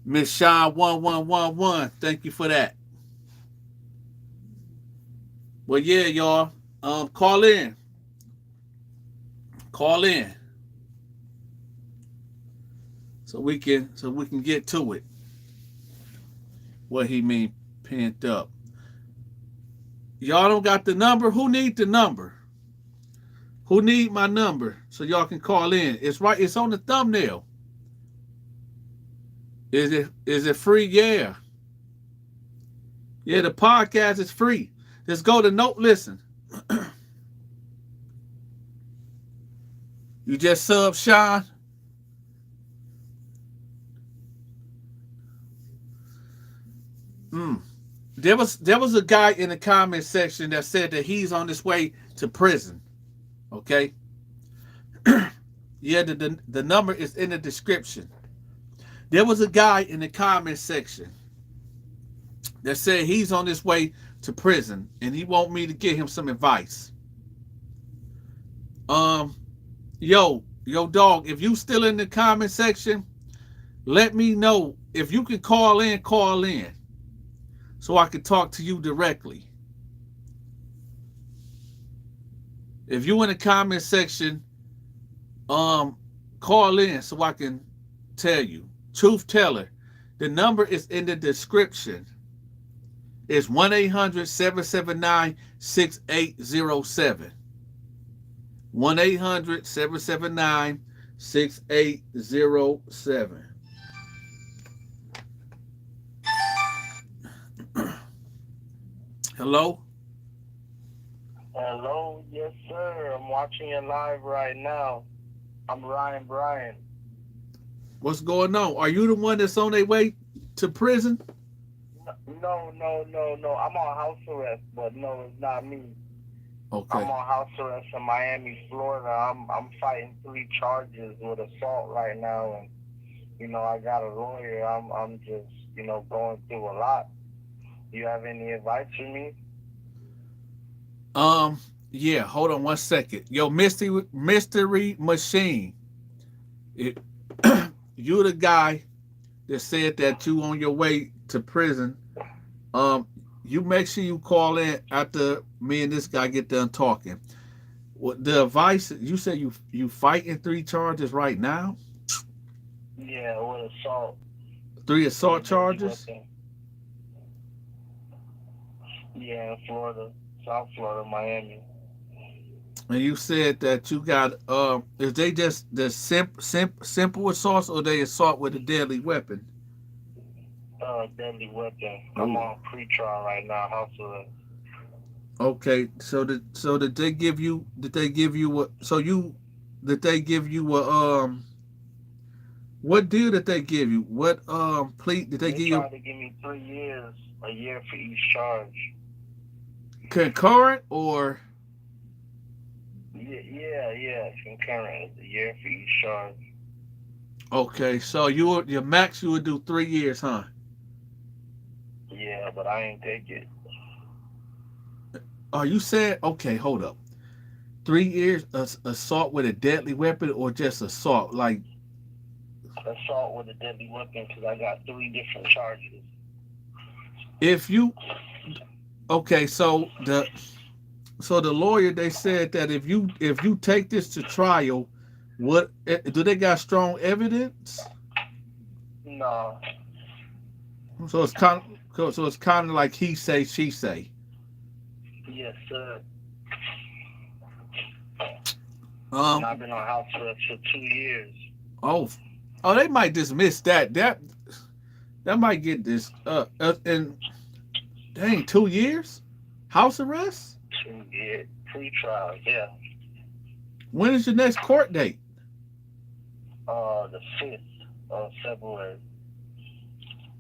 Miss Sean 1111, thank you for that. Well, yeah, y'all. Call in. Call in. So we can get to it. What he mean pent up. Y'all don't got the number? Who need the number? Who need my number so y'all can call in? It's right, it's on the thumbnail. Is it free? Yeah. Yeah, the podcast is free. Just go to listen. You just sub Sean. There was a guy in the comment section that said that he's on his way to prison. Okay. Yeah, the number is in the description. There was a guy in the comment section that said he's on his way to prison and he want me to give him some advice. Yo dog, if you still in the comment section, let me know. If you can call in so I can talk to you directly. If you in the comment section, call in so I can tell you. Truth teller, the number is in the description. It's 1-800-779-6807. 1-800-779-6807. Hello? Hello, yes sir. I'm watching it live right now. I'm Ryan Bryan. What's going on? Are you the one that's on their way to prison? No. I'm on house arrest, but no, it's not me. Okay. I'm on house arrest in Miami, Florida. I'm fighting 3 charges with assault right now, and I got a lawyer. I'm just going through a lot. You have any advice for me? Yeah, hold on 1 second. Yo, Mystery Machine. You the guy that said that you on your way to prison. You make sure you call in after me and this guy get done talking. What the advice? You said you fighting 3 charges right now? Yeah, with assault. 3 assault charges? Yeah, in Florida, South Florida, Miami. And you said that you got is they just the simple assaults or they assault with a deadly weapon? Deadly weapon. I'm Ooh. on pre-trial right now, house arrest. Okay, did they give you what did they give you a what deal did they give you? What plea did they They give you? tried to give me 3 years, a year for each charge. Concurrent or Yeah, concurrent, a year for each charge. okay, so your max you would do 3 years, huh? Yeah, but I ain't take it. Oh, you said okay, hold up. 3 years assault with a deadly weapon or just assault? Like Assault with a deadly weapon because I got 3 different charges. if you okay, so the lawyer they said that if you take this to trial, what do they got strong evidence? No. So it's kind of like he say she say. Yes, sir. Um And I've been on house arrest for 2 years. oh they might dismiss that might get this and dang 2 years house arrest. 2 years pre-trial. Yeah. When is your next court date? The 5th of February.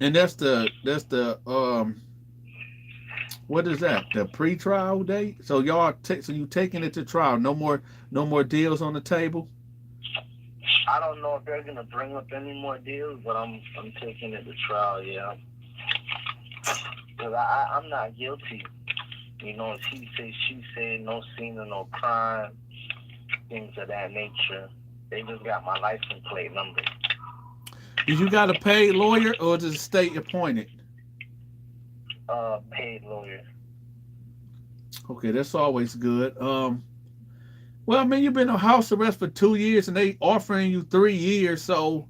And that's the what is that? The pre-trial date? So so you taking it to trial? No more deals on the table? I don't know if they're gonna bring up any more deals, but I'm taking it to trial. Yeah. Because I'm not guilty. You know, it's he say, she say, no scene of no crime, things of that nature. They just got my license plate number. Did you got a paid lawyer or is it state appointed? Paid lawyer. Okay, that's always good. Well, I mean, you've been on house arrest for 2 years and they offering you 3 years, so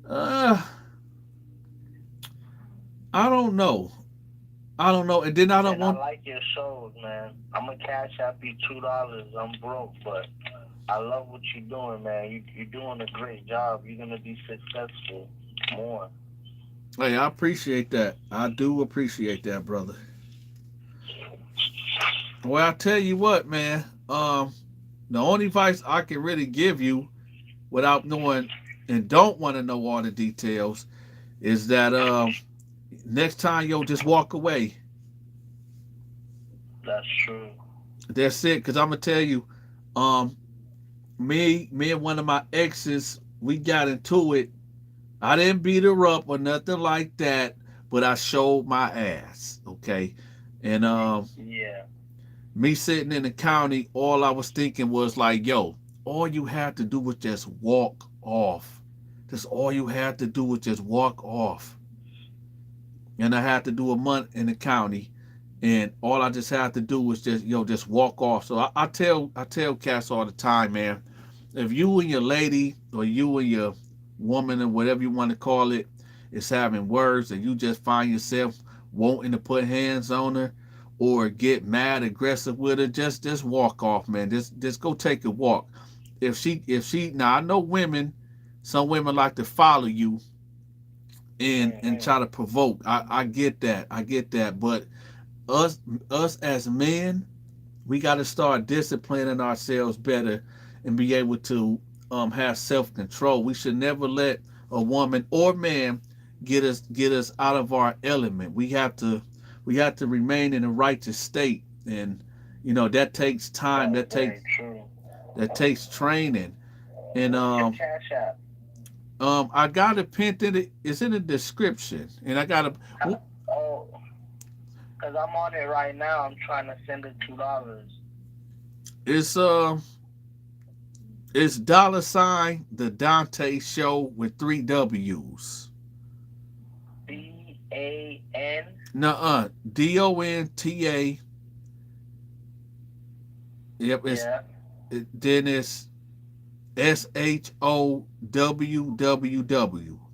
I don't know. And then I don't And want. I like your shows, man. I'm gonna Cashapp you $2. I'm broke, but I love what you're doing, man. You're doing a great job. You're gonna be successful more. Hey, I appreciate that. I do appreciate that, brother. Well, I tell you what, man. The only advice I can really give you, without knowing and don't want to know all the details, is that next time you'll just walk away. That's true. That's it. Cause I'm gonna tell you, me and one of my exes, we got into it. I didn't beat her up or nothing like that, but I showed my ass. Okay, and Yeah. me sitting in the county, all I was thinking was like, yo, all you have to do was just walk off. That's all you have to do was just walk off. And I had to do a month in the county, and all I just had to do was just walk off. So I tell cats all the time, man, if you and your lady or you and your woman or whatever you want to call it is having words and you just find yourself wanting to put hands on her or get mad aggressive with her, just walk off, man. Just go take a walk. If she now I know some women like to follow you and try to provoke. I get that, but us as men, we got to start disciplining ourselves better and be able to have self-control. We should never let a woman or man get us out of our element. We have to remain in a righteous state, and that takes time. That takes training. And Cashapp. I got it pinned in it. It's in the description, and I got a. Oh, because I'm on it right now. I'm trying to send it $2. It's $ the Dante Show with 3 W's. DAN. Nuh-uh. DONTA. Yep. Then it's SHOWWW.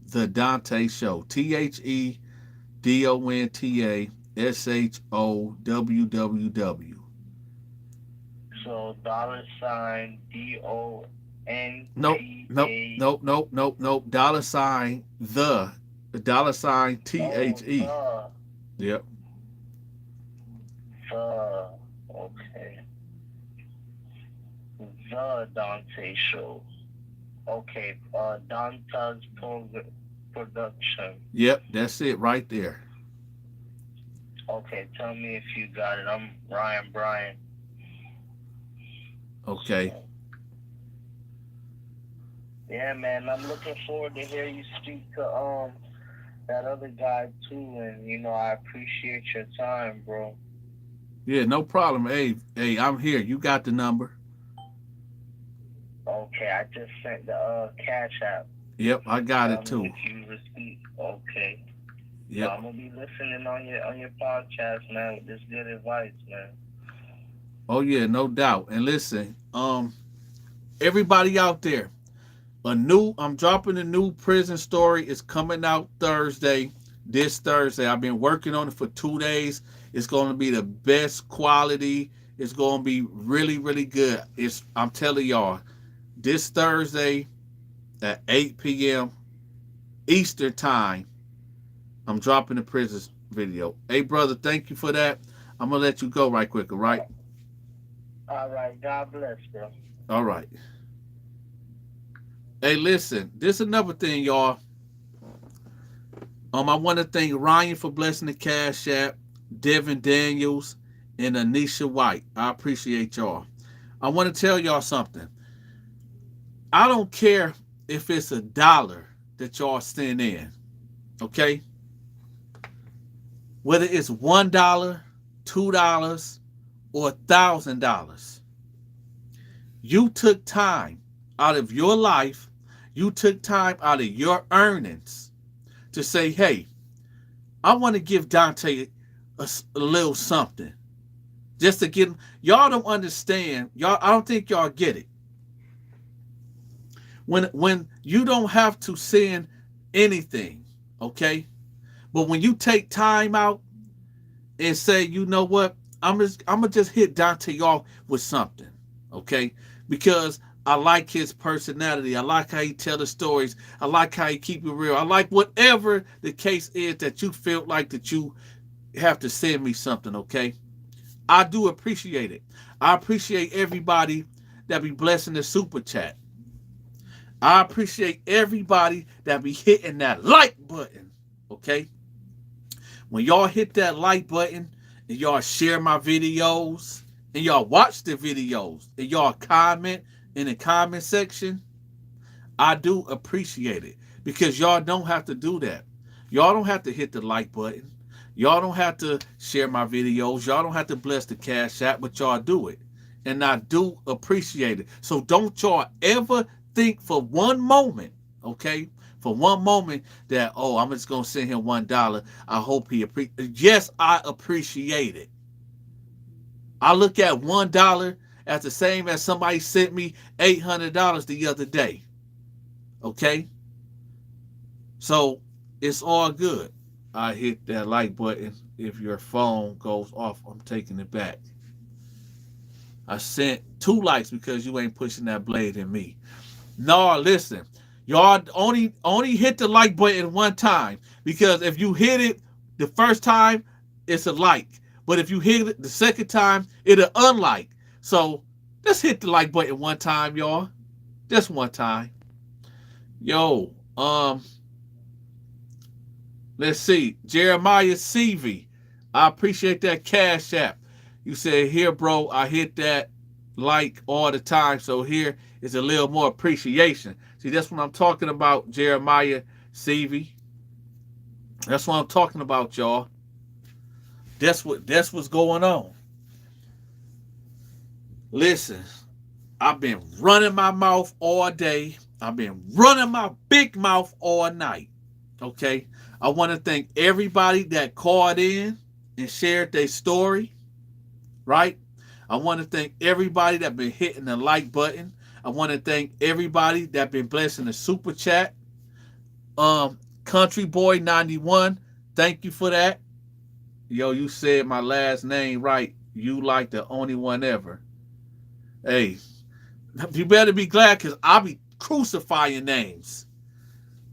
The Dante Show. THEDONTASHOWWW. So $DON Nope, nope. Dollar sign the dollar sign THE. Yep. Okay. The Dante Show. Okay. Dante's Production. Yep, that's it right there. Okay, tell me if you got it. I'm Ryan Bryan. Okay. Yeah, man, I'm looking forward to hear you speak to that other guy too, and you know I appreciate your time, bro. Yeah, no problem. Hey, I'm here. You got the number. Okay, I just sent the Cashapp. Yep, I got it too. If you receive, okay. Yep. So I'm gonna be listening on your podcast, man, with this good advice, man. Oh yeah, no doubt. And listen, everybody out there, I'm dropping a new prison story. It's coming out this Thursday. I've been working on it for 2 days. It's going to be the best quality. It's going to be really, really good. I'm telling y'all, this Thursday at 8 p.m. Eastern time, I'm dropping the prison video. Hey, brother, thank you for that. I'm going to let you go right quick, all right? All right. God bless, bro. All right. Hey, listen, this is another thing, y'all. I want to thank Ryan for blessing the Cash App, Devin Daniels, and Anisha White. I appreciate y'all. I want to tell y'all something. I don't care if it's $1 that y'all send in, okay? Whether it's $1, $2, or $1,000. You took time out of your life, you took time out of your earnings to say, hey, I want to give Dante a little something. Just to get him. Y'all don't understand. I don't think y'all get it. When you don't have to send anything, okay? But when you take time out and say, you know what, I'm gonna just hit Dante off with something, okay? Because I like his personality. I like how he tell the stories. I like how he keep it real. I like whatever the case is that you feel like that you have to send me something, okay? I do appreciate it. I appreciate everybody that be blessing the super chat. I appreciate everybody that be hitting that like button, okay? When y'all hit that like button and y'all share my videos and y'all watch the videos and y'all comment in the comment section, I do appreciate it because y'all don't have to do that. Y'all don't have to hit the like button. Y'all don't have to share my videos. Y'all don't have to bless the Cash App, but y'all do it. And I do appreciate it. So don't y'all ever think for one moment, okay, for one moment that, oh, I'm just going to send him $1. I hope he appreciates. Yes, I appreciate it. I look at $1 as the same as somebody sent me $800 the other day. Okay? So it's all good. I hit that like button. If your phone goes off, I'm taking it back. I sent 2 likes because you ain't pushing that blade in me. No, listen. Y'all only hit the like button one time, because if you hit it the first time, it's a like. But if you hit it the second time, it'll unlike. So just hit the like button one time, y'all. Just one time. Yo, let's see. Jeremiah CV. I appreciate that Cash App. You said, here, bro, I hit that like all the time. So here is a little more appreciation. See, that's what I'm talking about, Jeremiah CV. That's what I'm talking about, y'all. That's what's going on. Listen, I've been running my mouth all day. I've been running my big mouth all night. Okay? I want to thank everybody that called in and shared their story. Right? I want to thank everybody that been hitting the like button. I want to thank everybody that been blessing the super chat. Country Boy 91, thank you for that. Yo, you said my last name right. You like the only one ever. Hey, you better be glad because I'll be crucifying names.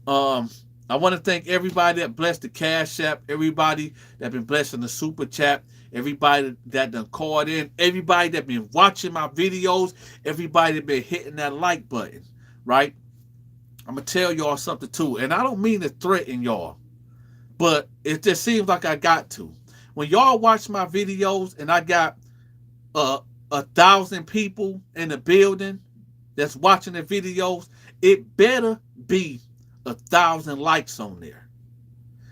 I want to thank everybody that blessed the Cash App, everybody that been blessing the Super Chat, everybody that done called in, everybody that been watching my videos, everybody that been hitting that like button, right? I'm going to tell y'all something too, and I don't mean to threaten y'all, but it just seems like I got to. When y'all watch my videos and I got 1,000 people in the building that's watching the videos, it better be 1,000 likes on there.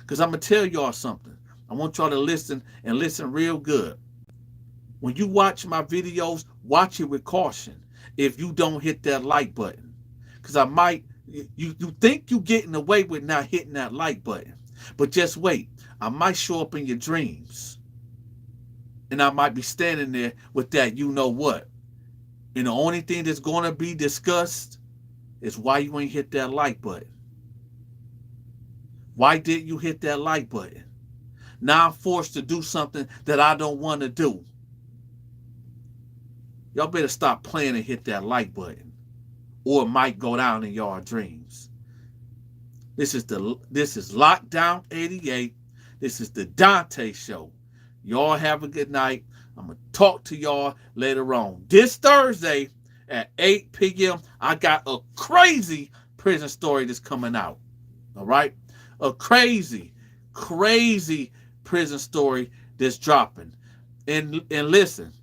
Because I'm going to tell y'all something. I want y'all to listen and listen real good. When you watch my videos, watch it with caution if you don't hit that like button. Because I might, you think you getting away with not hitting that like button. But just wait. I might show up in your dreams. And I might be standing there with that you know what. And the only thing that's going to be discussed is why you ain't hit that like button. Why didn't you hit that like button? Now I'm forced to do something that I don't want to do. Y'all better stop playing and hit that like button. Or it might go down in your dreams. This is Lockdown 88. This is the Dante Show. Y'all have a good night. I'm going to talk to y'all later on. This Thursday at 8 p.m., I got a crazy prison story that's coming out. All right? A crazy prison story that's dropping. And listen,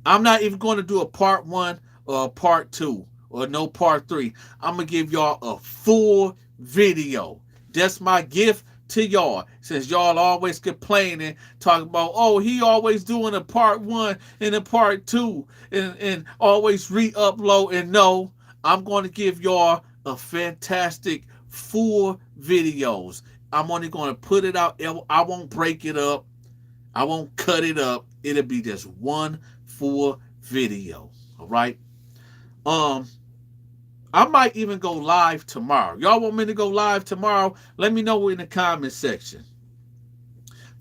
I'm not even going to do a part 1 or a part 2 or no part 3. I'm going to give y'all a full video. That's my gift to y'all. Since y'all always complaining, talking about, oh, he always doing a part 1 and a part 2 and always re-upload. And no, I'm going to give y'all a fantastic full videos. I'm only going to put it out. I won't break it up. I won't cut it up. It'll be just one full video. All right. I might even go live tomorrow. Y'all want me to go live tomorrow? Let me know in the comment section.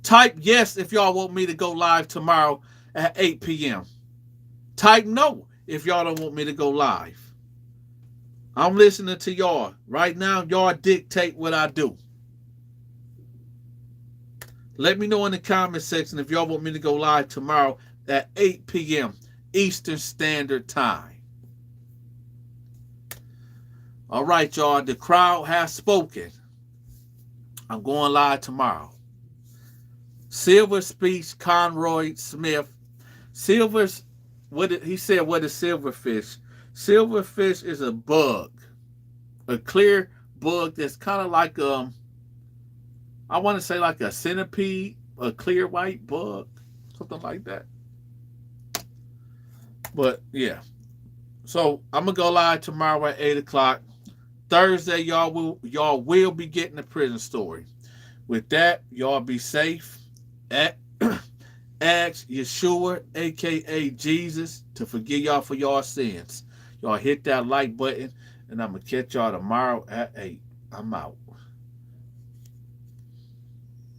Type yes if y'all want me to go live tomorrow at 8 p.m. Type no if y'all don't want me to go live. I'm listening to y'all. Right now, y'all dictate what I do. Let me know in the comment section if y'all want me to go live tomorrow at 8 p.m. Eastern Standard Time. All right, y'all. The crowd has spoken. I'm going live tomorrow. Silver speech, Conroy Smith. Silver's, he said, what is silverfish? Silverfish is a bug. A clear bug that's kind of like, I want to say like a centipede, a clear white bug, something like that. But, yeah. So, I'm going to go live tomorrow at 8 o'clock. Thursday, y'all will be getting a prison story. With that, y'all be safe. Ask Yeshua, a.k.a. Jesus, to forgive y'all for y'all sins. Y'all hit that like button, and I'm going to catch y'all tomorrow at 8. I'm out.